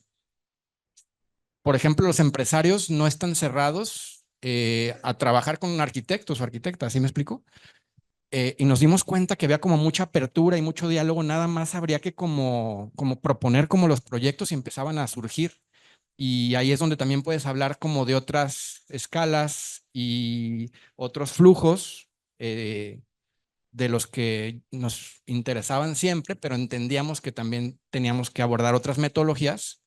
Por ejemplo, los empresarios no están cerrados a trabajar con arquitectos o arquitectas, ¿sí me explico? Y nos dimos cuenta que había como mucha apertura y mucho diálogo, nada más habría que como proponer como los proyectos y empezaban a surgir. Y ahí es donde también puedes hablar como de otras escalas y otros flujos de los que nos interesaban siempre, pero entendíamos que también teníamos que abordar otras metodologías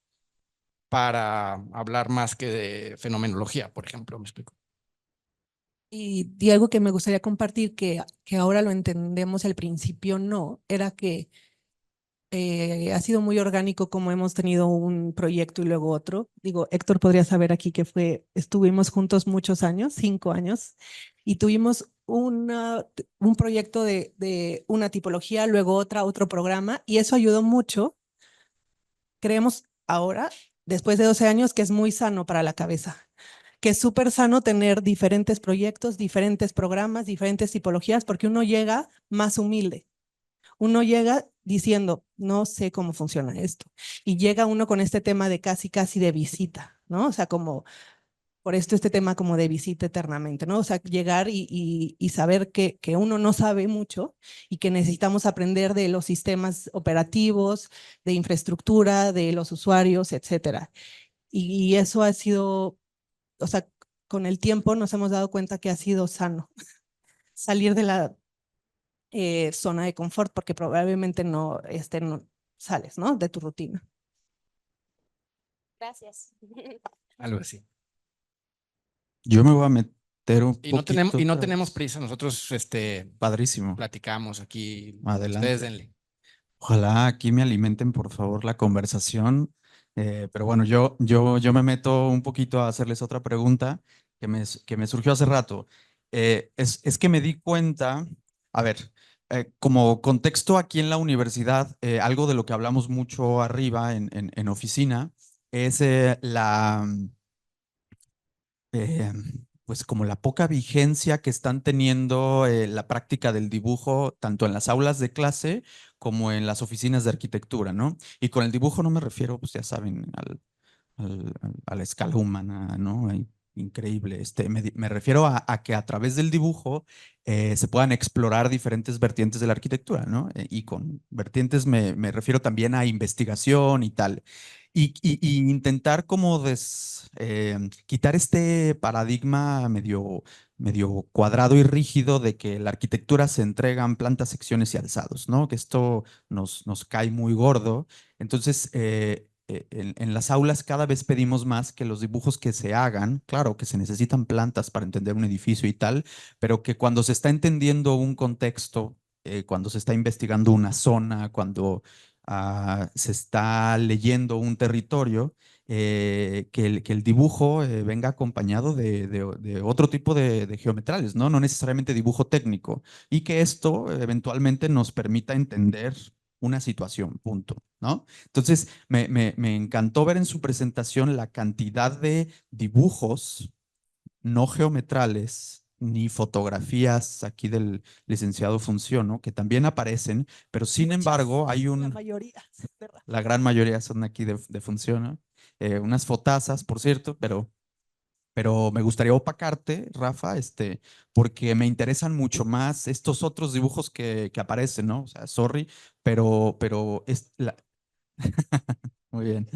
para hablar más que de fenomenología, por ejemplo, ¿me explico? Y algo que me gustaría compartir, que ahora lo entendemos, al principio no, era que ha sido muy orgánico como hemos tenido un proyecto y luego otro. Digo, Héctor podría saber aquí que estuvimos juntos muchos años, 5 años, y tuvimos un proyecto de una tipología, luego otro programa, y eso ayudó mucho. Creemos ahora, después de 12 años, que es muy sano para la cabeza, que es súper sano tener diferentes proyectos, diferentes programas, diferentes tipologías, porque uno llega más humilde. Uno llega diciendo, no sé cómo funciona esto. Y llega uno con este tema de casi de visita, ¿no? O sea, como, por esto este tema como de visita eternamente, ¿no? O sea, llegar y saber que uno no sabe mucho y que necesitamos aprender de los sistemas operativos, de infraestructura, de los usuarios, etcétera. Y eso ha sido, o sea, con el tiempo nos hemos dado cuenta que ha sido sano salir de la zona de confort porque probablemente no sales, ¿no? De tu rutina. Gracias. Algo así. Yo me voy a meter un Y no tenemos, poquito. y no tenemos prisa, nosotros Padrísimo. platicamos aquí. Adelante. Ustedes denle. Ojalá aquí me alimenten, por favor, la conversación. Pero bueno, yo me meto un poquito a hacerles otra pregunta que me surgió hace rato. Es que me di cuenta, a ver, como contexto aquí en la universidad, algo de lo que hablamos mucho arriba en oficina es eh, pues como la poca vigencia que están teniendo la práctica del dibujo tanto en las aulas de clase como en las oficinas de arquitectura, ¿no? Y con el dibujo no me refiero, pues ya saben, a la escala humana, ¿no? Increíble. Me refiero a que a través del dibujo se puedan explorar diferentes vertientes de la arquitectura, ¿no? Y con vertientes me refiero también a investigación y tal. Y intentar como quitar este paradigma medio cuadrado y rígido de que la arquitectura se entrega en plantas, secciones y alzados, ¿no? Que esto nos cae muy gordo. Entonces, en las aulas cada vez pedimos más que los dibujos que se hagan, claro que se necesitan plantas para entender un edificio y tal, pero que cuando se está entendiendo un contexto, cuando se está investigando una zona, cuando se está leyendo un territorio, que el dibujo venga acompañado de otro tipo de geometrales, ¿no? No necesariamente dibujo técnico, y que esto eventualmente nos permita entender una situación, punto, ¿no? Entonces, me encantó ver en su presentación la cantidad de dibujos no geometrales ni fotografías aquí del licenciado Función, ¿no? Que también aparecen, pero sin embargo hay La mayoría, ¿verdad? la gran mayoría son aquí de Función, ¿no? Unas fotazas, por cierto, pero me gustaría opacarte, Rafa, porque me interesan mucho más estos otros dibujos que aparecen, ¿no? O sea, sorry, pero Muy bien.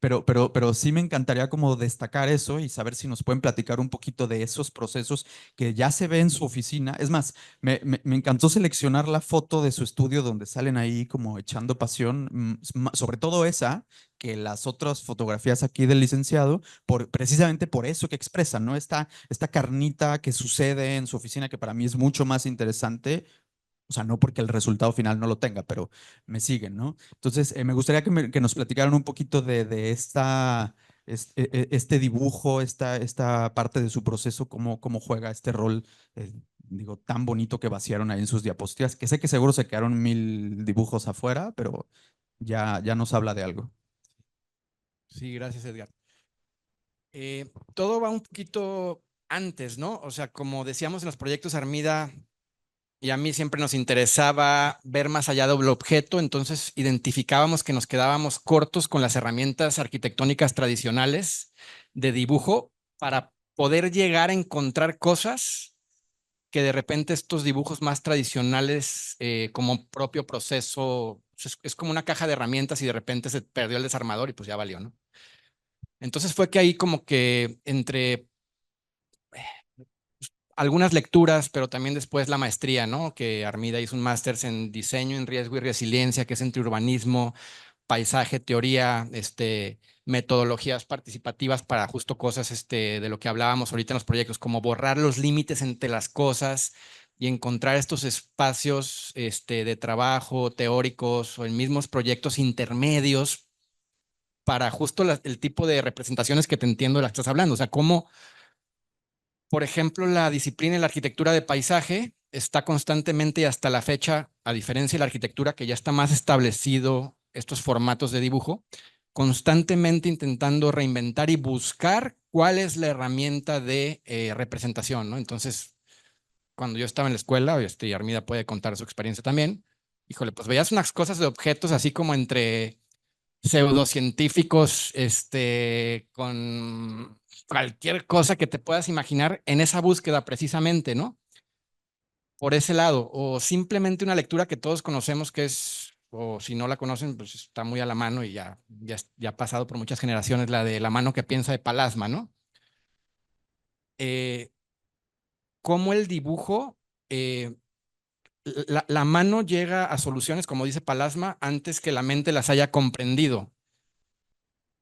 Pero sí me encantaría como destacar eso y saber si nos pueden platicar un poquito de esos procesos que ya se ve en su oficina. Es más, me encantó seleccionar la foto de su estudio donde salen ahí como echando pasión, sobre todo esa, que las otras fotografías aquí del licenciado, precisamente por eso que expresan, ¿no? Esta carnita que sucede en su oficina que para mí es mucho más interesante. O sea, no porque el resultado final no lo tenga, pero me siguen, ¿no? Entonces, me gustaría que nos platicaran un poquito de este dibujo, esta parte de su proceso, cómo juega este rol, digo, tan bonito que vaciaron ahí en sus diapositivas, que sé que seguro se quedaron 1000 dibujos afuera, pero ya nos habla de algo. Sí, gracias, Edgar. Todo va un poquito antes, ¿no? O sea, como decíamos en los proyectos Armida, y a mí siempre nos interesaba ver más allá del objeto, entonces identificábamos que nos quedábamos cortos con las herramientas arquitectónicas tradicionales de dibujo para poder llegar a encontrar cosas que de repente estos dibujos más tradicionales, como propio proceso, es como una caja de herramientas y de repente se perdió el desarmador y pues ya valió, ¿no? Entonces fue que ahí como que entre algunas lecturas, pero también después la maestría, ¿no? Que Armida hizo un máster en diseño en riesgo y resiliencia, que es entre urbanismo, paisaje, teoría, metodologías participativas para justo cosas de lo que hablábamos ahorita en los proyectos, como borrar los límites entre las cosas y encontrar estos espacios de trabajo teóricos o en mismos proyectos intermedios para justo el tipo de representaciones que te entiendo de las que estás hablando. O sea, cómo, por ejemplo, la disciplina en la arquitectura de paisaje está constantemente y hasta la fecha, a diferencia de la arquitectura que ya está más establecido estos formatos de dibujo, constantemente intentando reinventar y buscar cuál es la herramienta de representación, ¿no? Entonces, cuando yo estaba en la escuela, y Armida puede contar su experiencia también, híjole, pues veías unas cosas de objetos así como entre pseudocientíficos, con cualquier cosa que te puedas imaginar en esa búsqueda precisamente, ¿no? Por ese lado, o simplemente una lectura que todos conocemos que es, o si no la conocen, pues está muy a la mano y ya ha pasado por muchas generaciones, la de La mano que piensa de Palasma, ¿no? Cómo el dibujo, la mano llega a soluciones, como dice Palasma, antes que la mente las haya comprendido.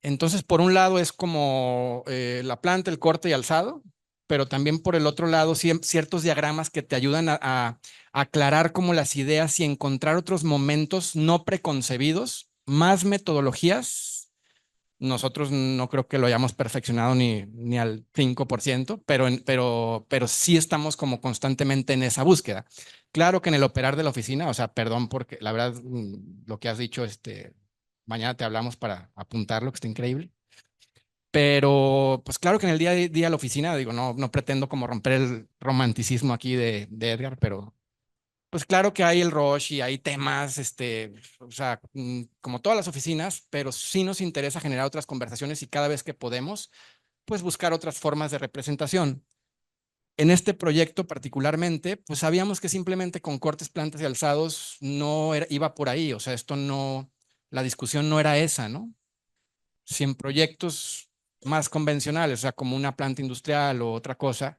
Entonces, por un lado es como la planta, el corte y alzado, pero también por el otro lado ciertos diagramas que te ayudan a aclarar como las ideas y encontrar otros momentos no preconcebidos, más metodologías. Nosotros no creo que lo hayamos perfeccionado ni al 5%, pero sí estamos como constantemente en esa búsqueda. Claro que en el operar de la oficina, o sea, perdón porque la verdad lo que has dicho, mañana te hablamos para apuntarlo, que está increíble. Pero, pues claro que en el día a día de la oficina, digo, no pretendo como romper el romanticismo aquí de Edgar, pero pues claro que hay el rush y hay temas, o sea, como todas las oficinas, pero sí nos interesa generar otras conversaciones y cada vez que podemos, pues buscar otras formas de representación. En este proyecto particularmente, pues sabíamos que simplemente con cortes, plantas y alzados iba por ahí, o sea, la discusión no era esa, ¿no? Si en proyectos más convencionales, o sea, como una planta industrial o otra cosa,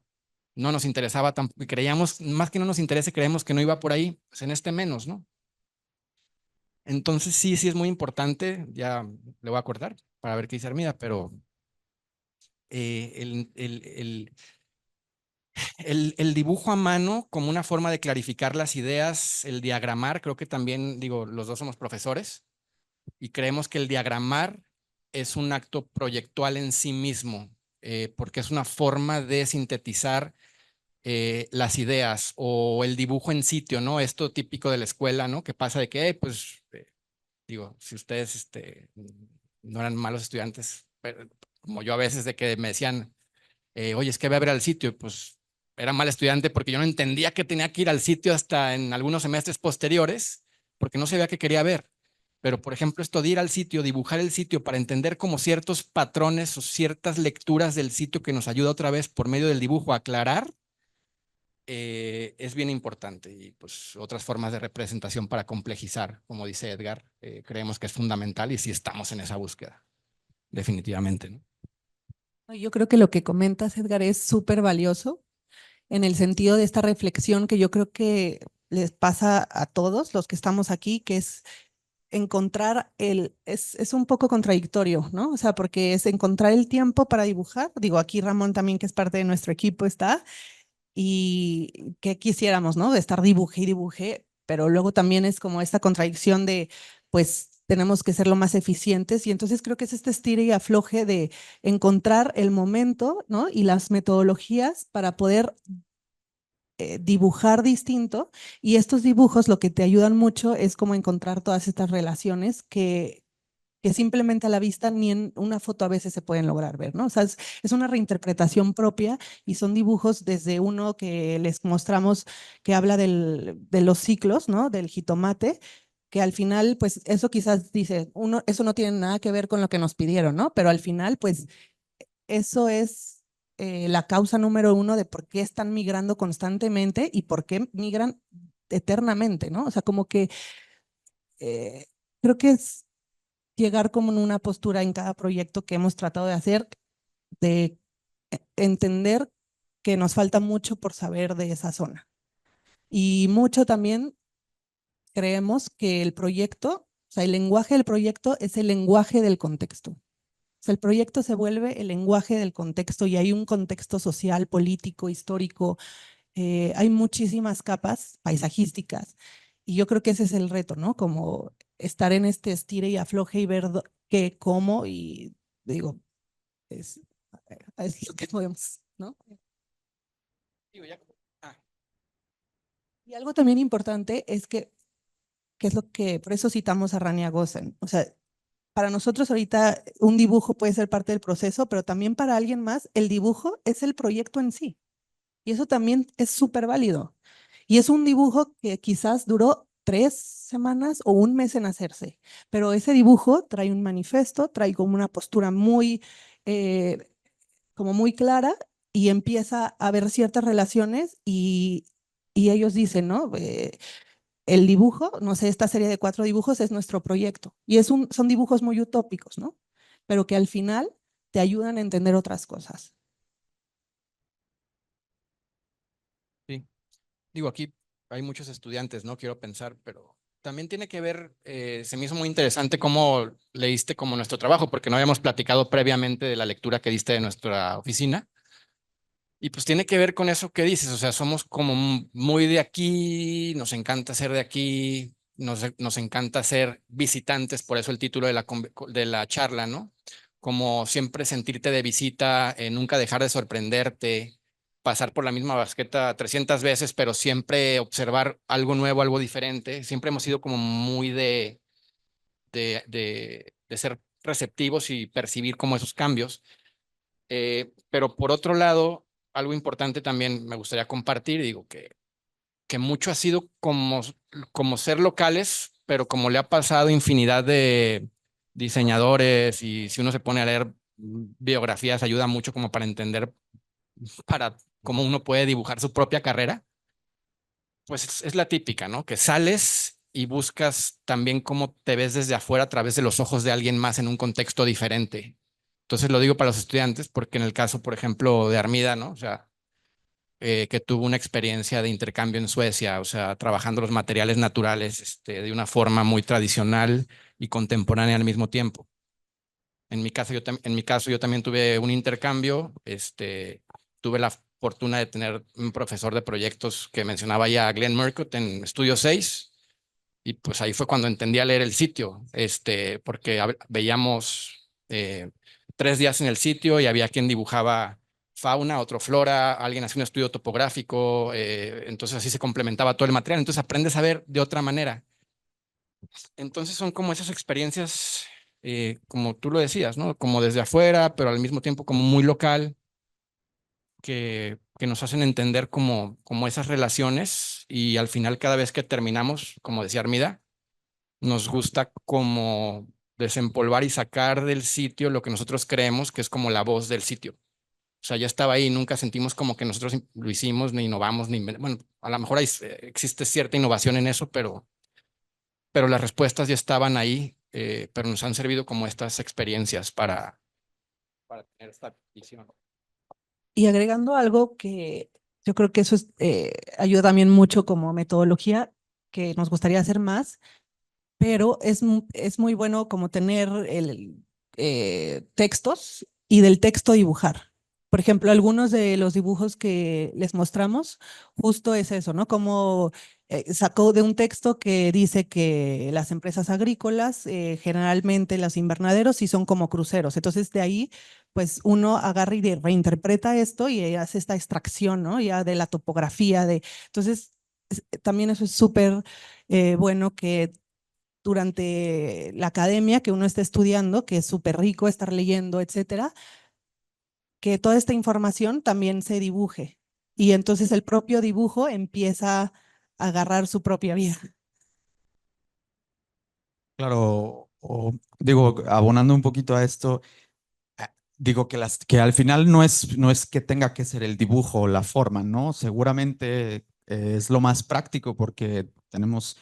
no nos interesaba tampoco, y creíamos, más que no nos interese, creemos que no iba por ahí, pues en este menos, ¿no? Entonces sí es muy importante, ya le voy a cortar para ver qué dice Armida, pero el dibujo a mano como una forma de clarificar las ideas, el diagramar, creo que también, digo, los dos somos profesores y creemos que el diagramar es un acto proyectual en sí mismo, porque es una forma de sintetizar las ideas o el dibujo en sitio, ¿no? Esto típico de la escuela, ¿no? Que pasa de que, pues, digo, si ustedes no eran malos estudiantes, pero, como yo a veces de que me decían, oye, es que voy a ver al sitio, y pues era mal estudiante porque yo no entendía que tenía que ir al sitio hasta en algunos semestres posteriores, porque no sabía qué quería ver. Pero, por ejemplo, esto de ir al sitio, dibujar el sitio para entender como ciertos patrones o ciertas lecturas del sitio que nos ayuda otra vez por medio del dibujo a aclarar, es bien importante y pues otras formas de representación para complejizar, como dice Edgar, creemos que es fundamental y sí estamos en esa búsqueda, definitivamente, ¿no? Yo creo que lo que comentas, Edgar, es súper valioso en el sentido de esta reflexión que yo creo que les pasa a todos los que estamos aquí, que es encontrar es un poco contradictorio, ¿no? O sea, porque es encontrar el tiempo para dibujar. Digo, aquí Ramón también, que es parte de nuestro equipo, está, y que quisiéramos, ¿no? De estar dibuje y dibuje, pero luego también es como esta contradicción de, pues, tenemos que ser lo más eficientes y entonces creo que es este estire y afloje de encontrar el momento, ¿no? Y las metodologías para poder dibujar distinto, y estos dibujos lo que te ayudan mucho es como encontrar todas estas relaciones que simplemente a la vista ni en una foto a veces se pueden lograr ver, ¿no? O sea, es una reinterpretación propia y son dibujos desde uno que les mostramos que habla de los ciclos, ¿no? Del jitomate, que al final, pues eso quizás dice, eso no tiene nada que ver con lo que nos pidieron, ¿no? Pero al final, pues eso es la causa número uno de por qué están migrando constantemente y por qué migran eternamente, ¿no? O sea, como que eh, creo que es llegar como en una postura en cada proyecto que hemos tratado de hacer, de entender que nos falta mucho por saber de esa zona. Y mucho también creemos que el proyecto, o sea, el lenguaje del proyecto es el lenguaje del contexto. O sea, el proyecto se vuelve el lenguaje del contexto y hay un contexto social, político, histórico, hay muchísimas capas paisajísticas y yo creo que ese es el reto, ¿no? Como estar en este estire y afloje y ver qué, cómo y digo, es, es lo que podemos, ¿no? Digo, ya. Y algo también importante es que es lo que, por eso citamos a Rania Gosen, o sea, para nosotros ahorita un dibujo puede ser parte del proceso, pero también para alguien más el dibujo es el proyecto en sí. Y eso también es súper válido. Y es un dibujo que quizás duró 3 semanas o un mes en hacerse, pero ese dibujo trae un manifiesto, trae como una postura muy, como muy clara y empieza a haber ciertas relaciones y ellos dicen, ¿no? El dibujo, no sé, esta serie de 4 dibujos es nuestro proyecto y son dibujos muy utópicos, ¿no? Pero que al final te ayudan a entender otras cosas. Sí, digo, aquí hay muchos estudiantes, no quiero pensar, pero también tiene que ver, se me hizo muy interesante cómo leíste como nuestro trabajo, porque no habíamos platicado previamente de la lectura que diste de nuestra oficina. Y pues tiene que ver con eso que dices, o sea, somos como muy de aquí, nos encanta ser de aquí, nos encanta ser visitantes, por eso el título de la charla, ¿no? Como siempre sentirte de visita, nunca dejar de sorprenderte, pasar por la misma basqueta 300 veces, pero siempre observar algo nuevo, algo diferente. Siempre hemos sido como muy de ser receptivos y percibir como esos cambios. Pero por otro lado, algo importante también me gustaría compartir, digo que mucho ha sido como ser locales, pero como le ha pasado a infinidad de diseñadores y si uno se pone a leer biografías, ayuda mucho como para entender para cómo uno puede dibujar su propia carrera, pues es la típica, ¿no? Que sales y buscas también cómo te ves desde afuera a través de los ojos de alguien más en un contexto diferente. Entonces lo digo para los estudiantes porque en el caso, por ejemplo, de Armida, ¿no? O sea, que tuvo una experiencia de intercambio en Suecia, o sea, trabajando los materiales naturales de una forma muy tradicional y contemporánea al mismo tiempo. En mi caso, yo también tuve un intercambio, tuve la fortuna de tener un profesor de proyectos que mencionaba ya Glenn Murcutt en Estudio 6, y pues ahí fue cuando entendí a leer el sitio, porque veíamos 3 días en el sitio y había quien dibujaba fauna, otro flora, alguien hacía un estudio topográfico, entonces así se complementaba todo el material, entonces aprendes a ver de otra manera. Entonces son como esas experiencias, como tú lo decías, ¿no? Como desde afuera, pero al mismo tiempo como muy local, que nos hacen entender como esas relaciones y al final cada vez que terminamos, como decía Armida, nos gusta como desempolvar y sacar del sitio lo que nosotros creemos que es como la voz del sitio. O sea, ya estaba ahí, nunca sentimos como que nosotros lo hicimos, ni innovamos, bueno, a lo mejor existe cierta innovación en eso, pero las respuestas ya estaban ahí, pero nos han servido como estas experiencias para tener esta visión. Y agregando algo que yo creo que eso ayuda también mucho como metodología, que nos gustaría hacer más, pero es muy bueno como tener textos y del texto dibujar. Por ejemplo, algunos de los dibujos que les mostramos, justo es eso, ¿no? Como sacó de un texto que dice que las empresas agrícolas, generalmente los invernaderos, sí son como cruceros. Entonces, de ahí, pues uno agarra y reinterpreta esto y hace esta extracción, ¿no? Ya de la topografía. Entonces, también eso es súper bueno que durante la academia que uno está estudiando, que es súper rico estar leyendo, etcétera, que toda esta información también se dibuje. Y entonces el propio dibujo empieza a agarrar su propia vida. Claro, digo, abonando un poquito a esto, digo que al final no es que tenga que ser el dibujo o la forma, ¿no? Seguramente es lo más práctico porque tenemos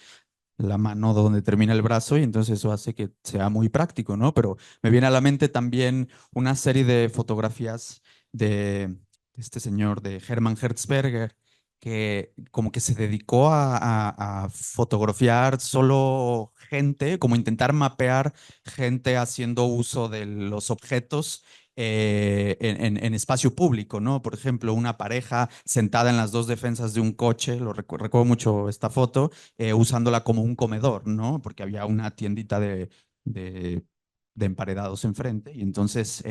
la mano donde termina el brazo y entonces eso hace que sea muy práctico, ¿no? Pero me viene a la mente también una serie de fotografías de este señor, de Hermann Hertzberger, que como que se dedicó a fotografiar solo gente, como intentar mapear gente haciendo uso de los objetos en espacio público, ¿no? Por ejemplo, una pareja sentada en las dos defensas de un coche, recuerdo mucho esta foto, usándola como un comedor, ¿no? Porque había una tiendita de, de emparedados enfrente, y entonces,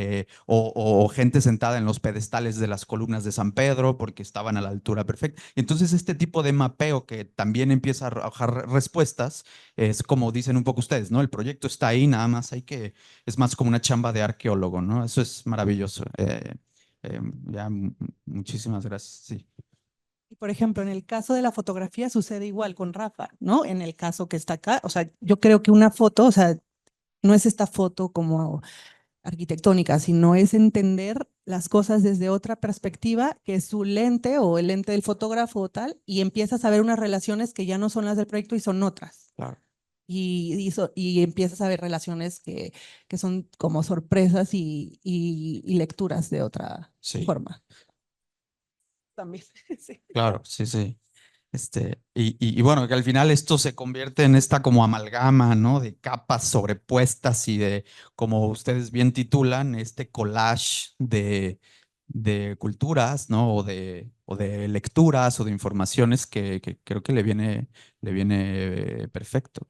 o gente sentada en los pedestales de las columnas de San Pedro porque estaban a la altura perfecta. Y entonces este tipo de mapeo que también empieza a arrojar respuestas, es como dicen un poco ustedes, ¿no? El proyecto está ahí, nada más es más como una chamba de arqueólogo, ¿no? Eso es maravilloso. Ya, muchísimas gracias, sí. Y por ejemplo, en el caso de la fotografía sucede igual con Rafa, ¿no? En el caso que está acá, o sea, yo creo que una foto, o sea, no es esta foto como arquitectónica, sino es entender las cosas desde otra perspectiva, que es su lente o el lente del fotógrafo o tal, y empiezas a ver unas relaciones que ya no son las del proyecto y son otras. Claro. Y empiezas a ver relaciones que son como sorpresas y lecturas de otra Sí. forma. También, sí. Claro, sí, sí. Y bueno, que al final esto se convierte en esta como amalgama, ¿no? De capas sobrepuestas y de, como ustedes bien titulan, este collage de culturas, ¿no? O de lecturas o de informaciones que creo que le viene perfecto.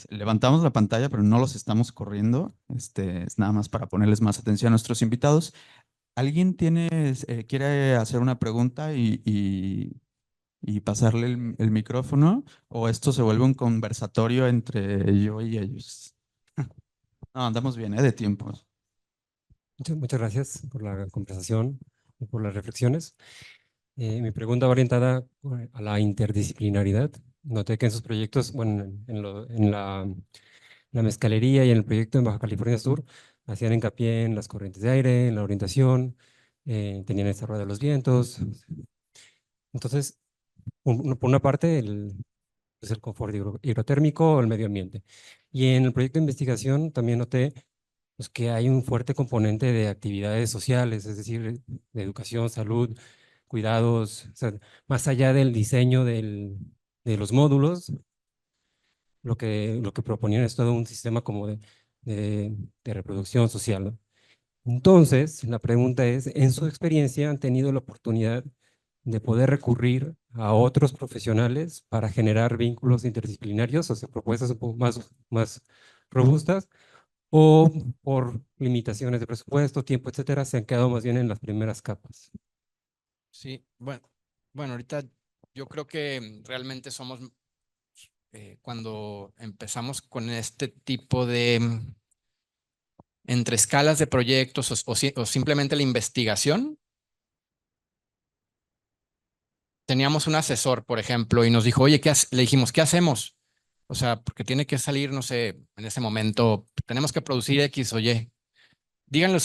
Levantamos la pantalla, pero no los estamos corriendo. Es nada más para ponerles más atención a nuestros invitados. ¿Alguien quiere hacer una pregunta y pasarle el micrófono? ¿O esto se vuelve un conversatorio entre yo y ellos? No, andamos bien, de tiempo. Muchas gracias por la conversación y por las reflexiones. Mi pregunta va orientada a la interdisciplinaridad. Noté que en sus proyectos, bueno, la mezcalería y en el proyecto en Baja California Sur, hacían hincapié en las corrientes de aire, en la orientación, tenían esta rueda de los vientos. Entonces, por una parte, es el confort hidrotérmico o el medio ambiente. Y en el proyecto de investigación también noté pues, que hay un fuerte componente de actividades sociales, es decir, de educación, salud, cuidados, o sea, más allá del diseño de los módulos, lo que proponían es todo un sistema como de reproducción social, ¿no? Entonces, la pregunta es, en su experiencia, ¿han tenido la oportunidad de poder recurrir a otros profesionales para generar vínculos interdisciplinarios, o sea, propuestas un poco más robustas, o por limitaciones de presupuesto, tiempo, etcétera, se han quedado más bien en las primeras capas? Sí, bueno, ahorita yo creo que realmente somos, cuando empezamos con este tipo de entre escalas de proyectos o simplemente la investigación, teníamos un asesor, por ejemplo, y nos dijo, oye, le dijimos, ¿qué hacemos? O sea, porque tiene que salir, no sé, en ese momento, tenemos que producir X o Y. Díganle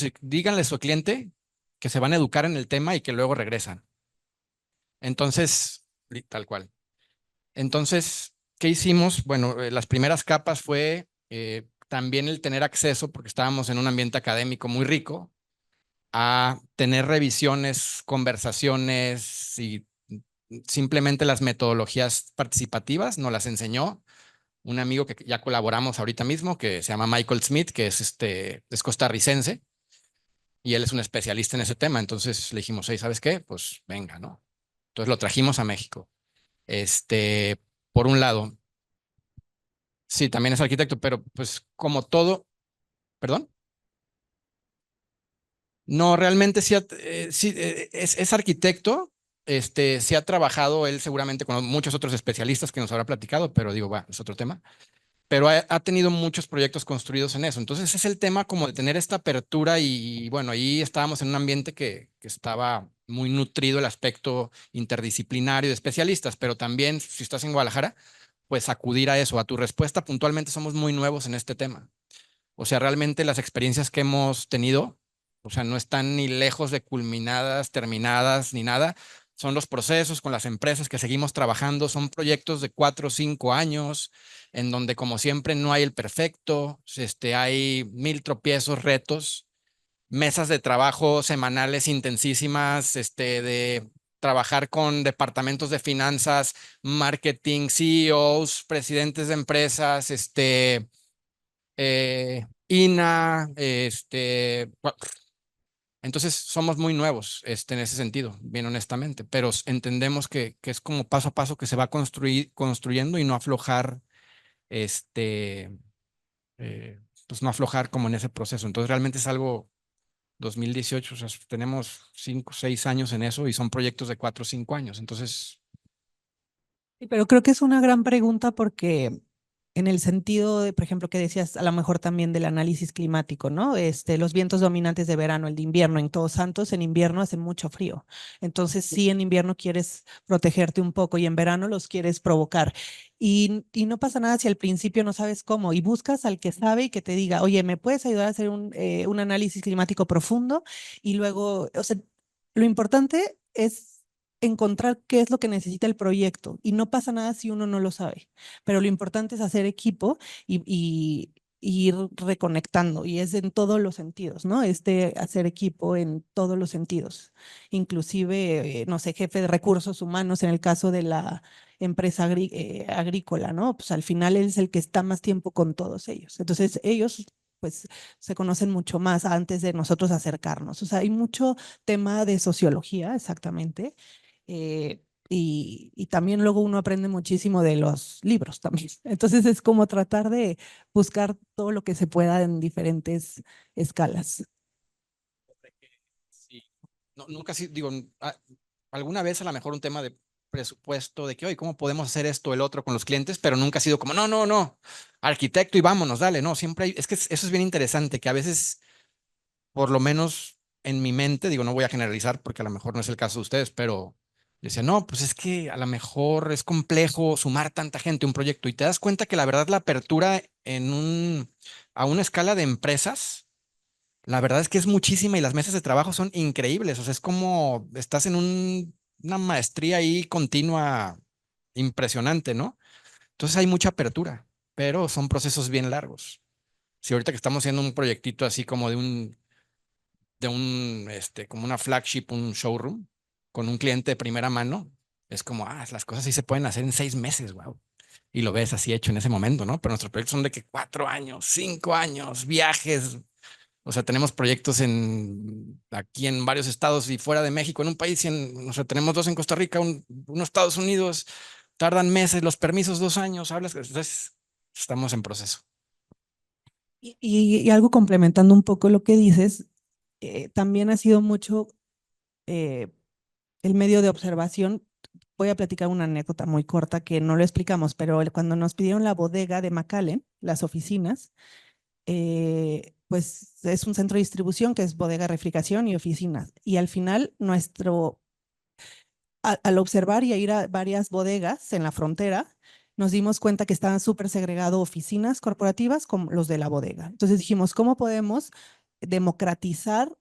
a su cliente que se van a educar en el tema y que luego regresan. Entonces, tal cual. Entonces, ¿qué hicimos? Bueno, las primeras capas fue también el tener acceso, porque estábamos en un ambiente académico muy rico, a tener revisiones, conversaciones y simplemente las metodologías participativas nos las enseñó un amigo que ya colaboramos ahorita mismo, que se llama Michael Smith, que es costarricense, y él es un especialista en ese tema. Entonces le dijimos, hey, ¿sabes qué? Pues venga, ¿no? Entonces lo trajimos a México. Por un lado, sí, también es arquitecto, pero pues como todo, perdón. No, realmente sí, es arquitecto, sí ha trabajado él seguramente con muchos otros especialistas que nos habrá platicado, pero digo, va, es otro tema. Pero ha tenido muchos proyectos construidos en eso. Entonces es el tema como de tener esta apertura y bueno, ahí estábamos en un ambiente que estaba muy nutrido el aspecto interdisciplinario de especialistas, pero también si estás en Guadalajara, pues acudir a eso, a tu respuesta puntualmente, somos muy nuevos en este tema. O sea, realmente las experiencias que hemos tenido, o sea, no están ni lejos de culminadas, terminadas, ni nada. Son los procesos con las empresas que seguimos trabajando, son proyectos de 4 o 5 años, en donde como siempre no hay el perfecto, hay 1000 tropiezos, retos, mesas de trabajo semanales intensísimas, de trabajar con departamentos de finanzas, marketing, CEOs, presidentes de empresas, INA, entonces somos muy nuevos en ese sentido, bien honestamente, pero entendemos que es como paso a paso que se va construyendo y no aflojar, este, pues no aflojar como en ese proceso. Entonces realmente es algo 2018, o sea, tenemos 5, 6 años en eso y son proyectos de 4 o 5 años. Entonces, Sí, pero creo que es una gran pregunta porque en el sentido de, por ejemplo, que decías a lo mejor también del análisis climático, ¿no? Los vientos dominantes de verano, el de invierno, en Todos Santos, en invierno hace mucho frío. Entonces, sí, en invierno quieres protegerte un poco y en verano los quieres provocar. Y no pasa nada si al principio no sabes cómo y buscas al que sabe y que te diga, oye, ¿me puedes ayudar a hacer un análisis climático profundo? Y luego, o sea, lo importante es encontrar qué es lo que necesita el proyecto y no pasa nada si uno no lo sabe, pero lo importante es hacer equipo y ir reconectando y es en todos los sentidos, ¿no? Hacer equipo en todos los sentidos, inclusive, no sé, jefe de recursos humanos en el caso de la empresa agrícola, ¿no? Pues al final él es el que está más tiempo con todos ellos. Entonces ellos pues se conocen mucho más antes de nosotros acercarnos. O sea, hay mucho tema de sociología, exactamente, y también luego uno aprende muchísimo de los libros también. Entonces es como tratar de buscar todo lo que se pueda en diferentes escalas. sí. No, nunca sí, digo, alguna vez a lo mejor un tema de presupuesto, de que, oye, ¿cómo podemos hacer esto, el otro con los clientes? Pero nunca ha sido como, no, no, no, arquitecto y vámonos, dale, no, siempre hay, es que eso es bien interesante, que a veces, por lo menos en mi mente, digo, no voy a generalizar porque a lo mejor no es el caso de ustedes, pero decía, no, pues es que a lo mejor es complejo sumar tanta gente a un proyecto y te das cuenta que la verdad la apertura a una escala de empresas, la verdad es que es muchísima y las mesas de trabajo son increíbles. O sea, es como estás en una maestría ahí continua impresionante, ¿no? Entonces hay mucha apertura, pero son procesos bien largos. Si ahorita que estamos haciendo un proyectito así como como una flagship, un showroom, con un cliente de primera mano, es como, las cosas sí se pueden hacer en 6 meses, wow. Y lo ves así hecho en ese momento, ¿no? Pero nuestros proyectos son de que 4 años, 5 años, viajes. O sea, tenemos proyectos aquí en varios estados y fuera de México, en un país, o sea, tenemos 2 en Costa Rica, uno Estados Unidos, tardan meses, los permisos 2 años, entonces estamos en proceso. Y algo complementando un poco lo que dices, también ha sido mucho eh, el medio de observación. Voy a platicar una anécdota muy corta que no lo explicamos, pero cuando nos pidieron la bodega de McAllen, las oficinas, pues es un centro de distribución que es bodega, refrigeración y oficinas. Y al final, al observar y a ir a varias bodegas en la frontera, nos dimos cuenta que estaban súper segregado oficinas corporativas con los de la bodega. Entonces dijimos, ¿cómo podemos democratizar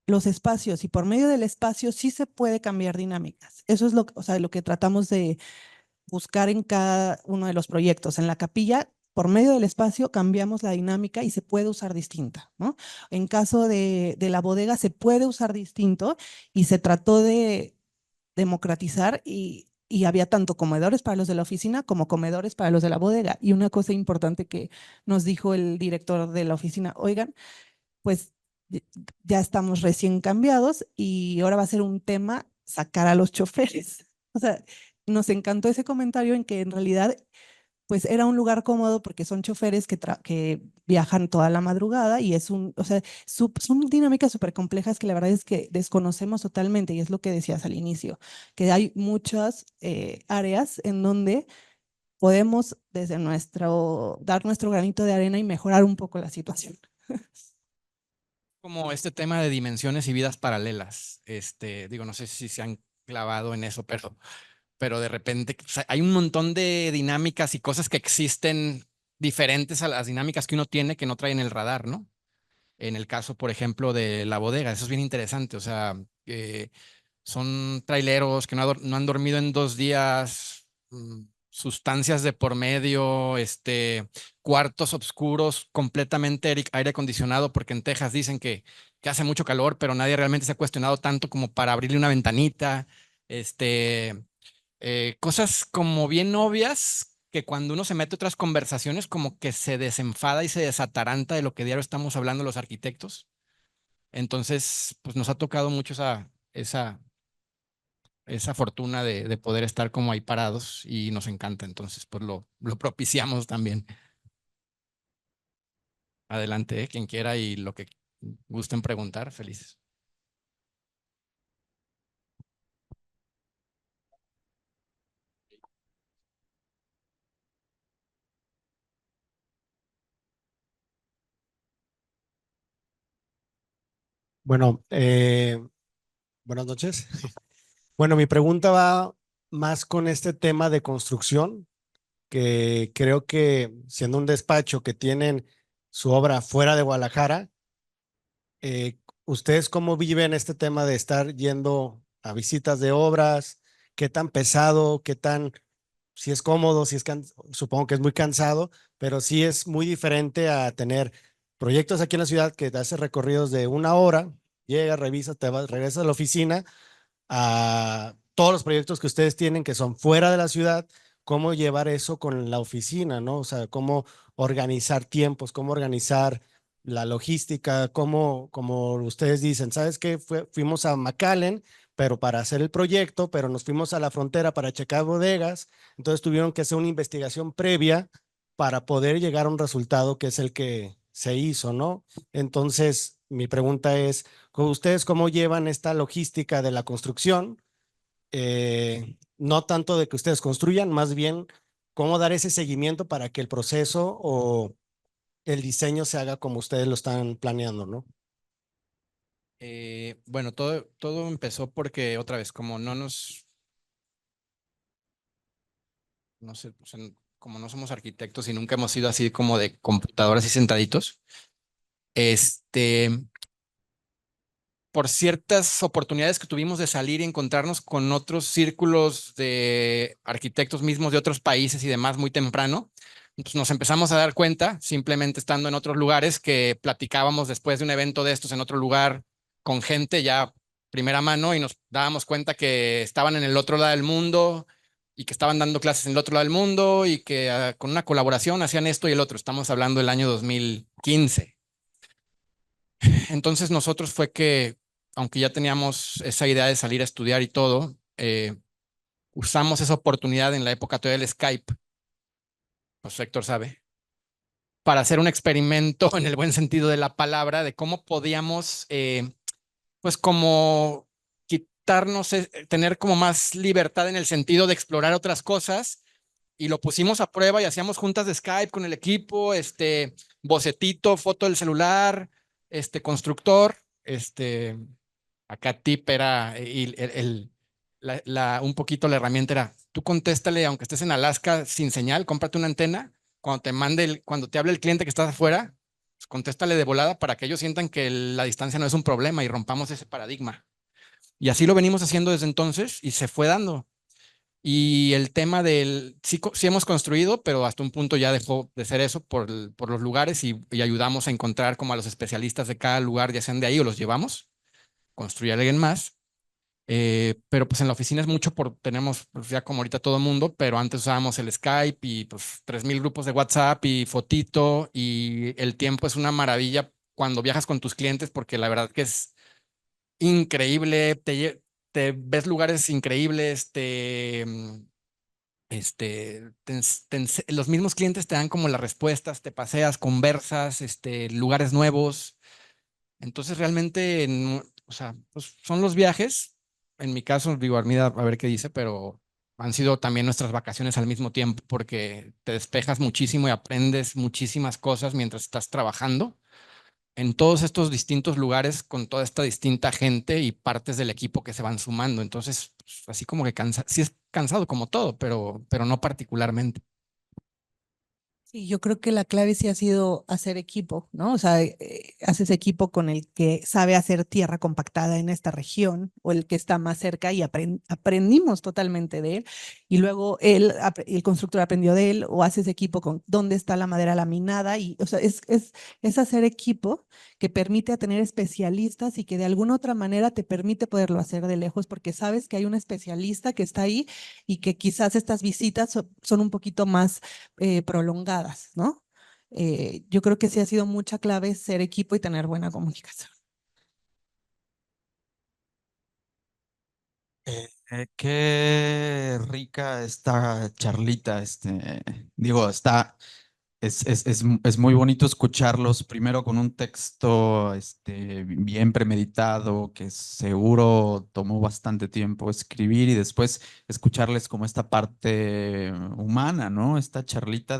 los espacios y por medio del espacio sí se puede cambiar dinámicas. Eso es o sea, lo que tratamos de buscar en cada uno de los proyectos. En la capilla, por medio del espacio, cambiamos la dinámica y se puede usar distinta, ¿no? En caso de la bodega, se puede usar distinto y se trató de democratizar y había tanto comedores para los de la oficina como comedores para los de la bodega. Y una cosa importante que nos dijo el director de la oficina, oigan, pues ya estamos recién cambiados y ahora va a ser un tema sacar a los choferes. O sea, nos encantó ese comentario en que en realidad pues era un lugar cómodo porque son choferes que viajan toda la madrugada y o sea, son dinámicas súper complejas que la verdad es que desconocemos totalmente y es lo que decías al inicio, que hay muchas áreas en donde podemos dar nuestro granito de arena y mejorar un poco la situación. Como este tema de dimensiones y vidas paralelas. Digo, no sé si se han clavado en eso, pero de repente o sea, hay un montón de dinámicas y cosas que existen diferentes a las dinámicas que uno tiene que no trae en el radar, ¿no? En el caso, por ejemplo, de la bodega, eso es bien interesante. O sea, son traileros que no han dormido en 2 días, sustancias de por medio, cuartos oscuros, completamente aire acondicionado, porque en Texas dicen que hace mucho calor, pero nadie realmente se ha cuestionado tanto como para abrirle una ventanita. Cosas como bien obvias que cuando uno se mete a otras conversaciones como que se desenfada y se desataranta de lo que diario estamos hablando los arquitectos. Entonces, pues nos ha tocado mucho esa fortuna de poder estar como ahí parados y nos encanta. Entonces, pues lo propiciamos también. Adelante, quien quiera y lo que gusten preguntar, felices. Bueno, buenas noches. Bueno, mi pregunta va más con este tema de construcción, que creo que siendo un despacho que tienen su obra fuera de Guadalajara, ¿ustedes cómo viven este tema de estar yendo a visitas de obras? ¿Qué tan pesado? ¿Qué tan, si es cómodo, si es supongo que es muy cansado, pero sí es muy diferente a tener proyectos aquí en la ciudad que te hace recorridos de 1 hora, llegas, revisas, te vas, regresas a la oficina, a todos los proyectos que ustedes tienen que son fuera de la ciudad, cómo llevar eso con la oficina, ¿no? O sea, cómo organizar tiempos, cómo organizar la logística, como ustedes dicen, ¿sabes qué? Fuimos a McAllen, pero para hacer el proyecto, pero nos fuimos a la frontera para checar bodegas, entonces tuvieron que hacer una investigación previa para poder llegar a un resultado que es el que se hizo, ¿no? Entonces, mi pregunta es, ¿ustedes cómo llevan esta logística de la construcción? No tanto de que ustedes construyan, más bien cómo dar ese seguimiento para que el proceso o el diseño se haga como ustedes lo están planeando, ¿no? Bueno, todo empezó porque otra vez, como no sé, o sea, como no somos arquitectos y nunca hemos sido así como de computadoras y sentaditos, por ciertas oportunidades que tuvimos de salir y encontrarnos con otros círculos de arquitectos mismos de otros países y demás muy temprano, pues nos empezamos a dar cuenta, simplemente estando en otros lugares, que platicábamos después de un evento de estos en otro lugar con gente ya primera mano y nos dábamos cuenta que estaban en el otro lado del mundo y que estaban dando clases en el otro lado del mundo y que con una colaboración hacían esto y el otro. Estamos hablando del año 2015. Entonces nosotros fue que, aunque ya teníamos esa idea de salir a estudiar y todo, usamos esa oportunidad en la época todavía del Skype, pues Héctor sabe, para hacer un experimento en el buen sentido de la palabra, de cómo podíamos, pues como quitarnos, tener como más libertad en el sentido de explorar otras cosas. Y lo pusimos a prueba y hacíamos juntas de Skype con el equipo, bocetito, foto del celular, constructor, acá tip era, y un poquito la herramienta era, tú contéstale, aunque estés en Alaska sin señal, cómprate una antena, cuando te hable el cliente que estás afuera, contéstale de volada para que ellos sientan que la distancia no es un problema y rompamos ese paradigma. Y así lo venimos haciendo desde entonces y se fue dando. Y el tema sí, sí hemos construido, pero hasta un punto ya dejó de ser eso por los lugares y ayudamos a encontrar como a los especialistas de cada lugar, ya sean de ahí o los llevamos, construye alguien más. Pero pues en la oficina es mucho tenemos pues, ya como ahorita todo el mundo, pero antes usábamos el Skype y pues 3000 grupos de WhatsApp y fotito, y el tiempo es una maravilla cuando viajas con tus clientes porque la verdad que es increíble, te ves lugares increíbles, los mismos clientes te dan como las respuestas, te paseas, conversas, lugares nuevos. Entonces realmente, o sea, pues son los viajes. En mi caso, digo, Armida, a ver qué dice, pero han sido también nuestras vacaciones al mismo tiempo porque te despejas muchísimo y aprendes muchísimas cosas mientras estás trabajando en todos estos distintos lugares con toda esta distinta gente y partes del equipo que se van sumando. Entonces, pues, así como que sí es cansado como todo, pero no particularmente. Sí, yo creo que la clave sí ha sido hacer equipo, ¿no? O sea, haces equipo con el que sabe hacer tierra compactada en esta región o el que está más cerca y aprendimos totalmente de él. Y luego el constructor aprendió de él, o haces equipo con dónde está la madera laminada. Y, o sea, es hacer equipo que permite a tener especialistas y que de alguna otra manera te permite poderlo hacer de lejos porque sabes que hay un especialista que está ahí y que quizás estas visitas son un poquito más prolongadas, ¿no? Yo creo que sí ha sido mucha clave ser equipo y tener buena comunicación. Qué rica esta charlita, digo, es muy bonito escucharlos primero con un texto bien premeditado, que seguro tomó bastante tiempo escribir, y después escucharles como esta parte humana, ¿no? Esta charlita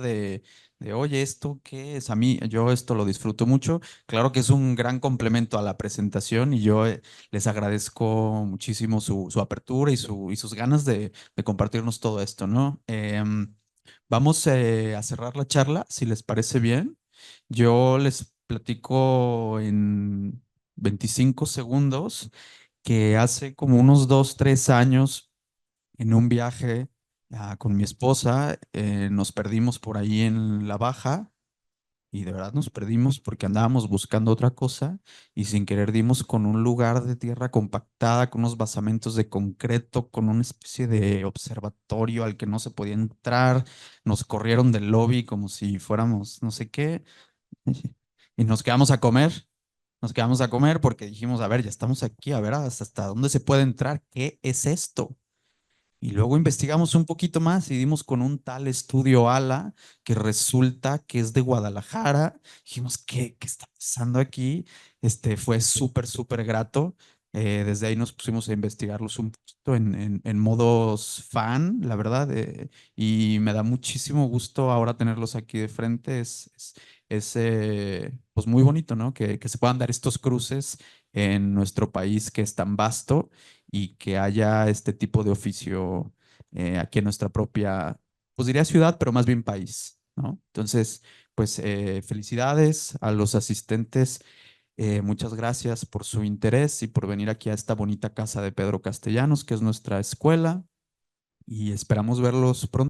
oye, ¿esto qué es? Yo esto lo disfruto mucho. Claro que es un gran complemento a la presentación y yo les agradezco muchísimo su apertura y sus ganas de compartirnos todo esto, ¿no? Vamos a cerrar la charla, si les parece bien. Yo les platico en 25 segundos que hace como unos 2, 3 años, en un viaje con mi esposa, nos perdimos por ahí en la Baja, y de verdad nos perdimos porque andábamos buscando otra cosa y sin querer dimos con un lugar de tierra compactada, con unos basamentos de concreto, con una especie de observatorio al que no se podía entrar. Nos corrieron del lobby como si fuéramos no sé qué y nos quedamos a comer. Nos quedamos a comer porque dijimos, a ver, ya estamos aquí, a ver hasta dónde se puede entrar, ¿qué es esto? Y luego investigamos un poquito más y dimos con un tal Estudio Ala que resulta que es de Guadalajara. Dijimos, ¿qué está pasando aquí? Fue súper, súper grato. Desde ahí nos pusimos a investigarlos un poquito en modos fan, la verdad. Y me da muchísimo gusto ahora tenerlos aquí de frente. Pues muy bonito, ¿no? Que se puedan dar estos cruces en nuestro país que es tan vasto y que haya este tipo de oficio aquí en nuestra propia, pues diría ciudad, pero más bien país, ¿no? Entonces, pues felicidades a los asistentes. Muchas gracias por su interés y por venir aquí a esta bonita casa de Pedro Castellanos, que es nuestra escuela, y esperamos verlos pronto.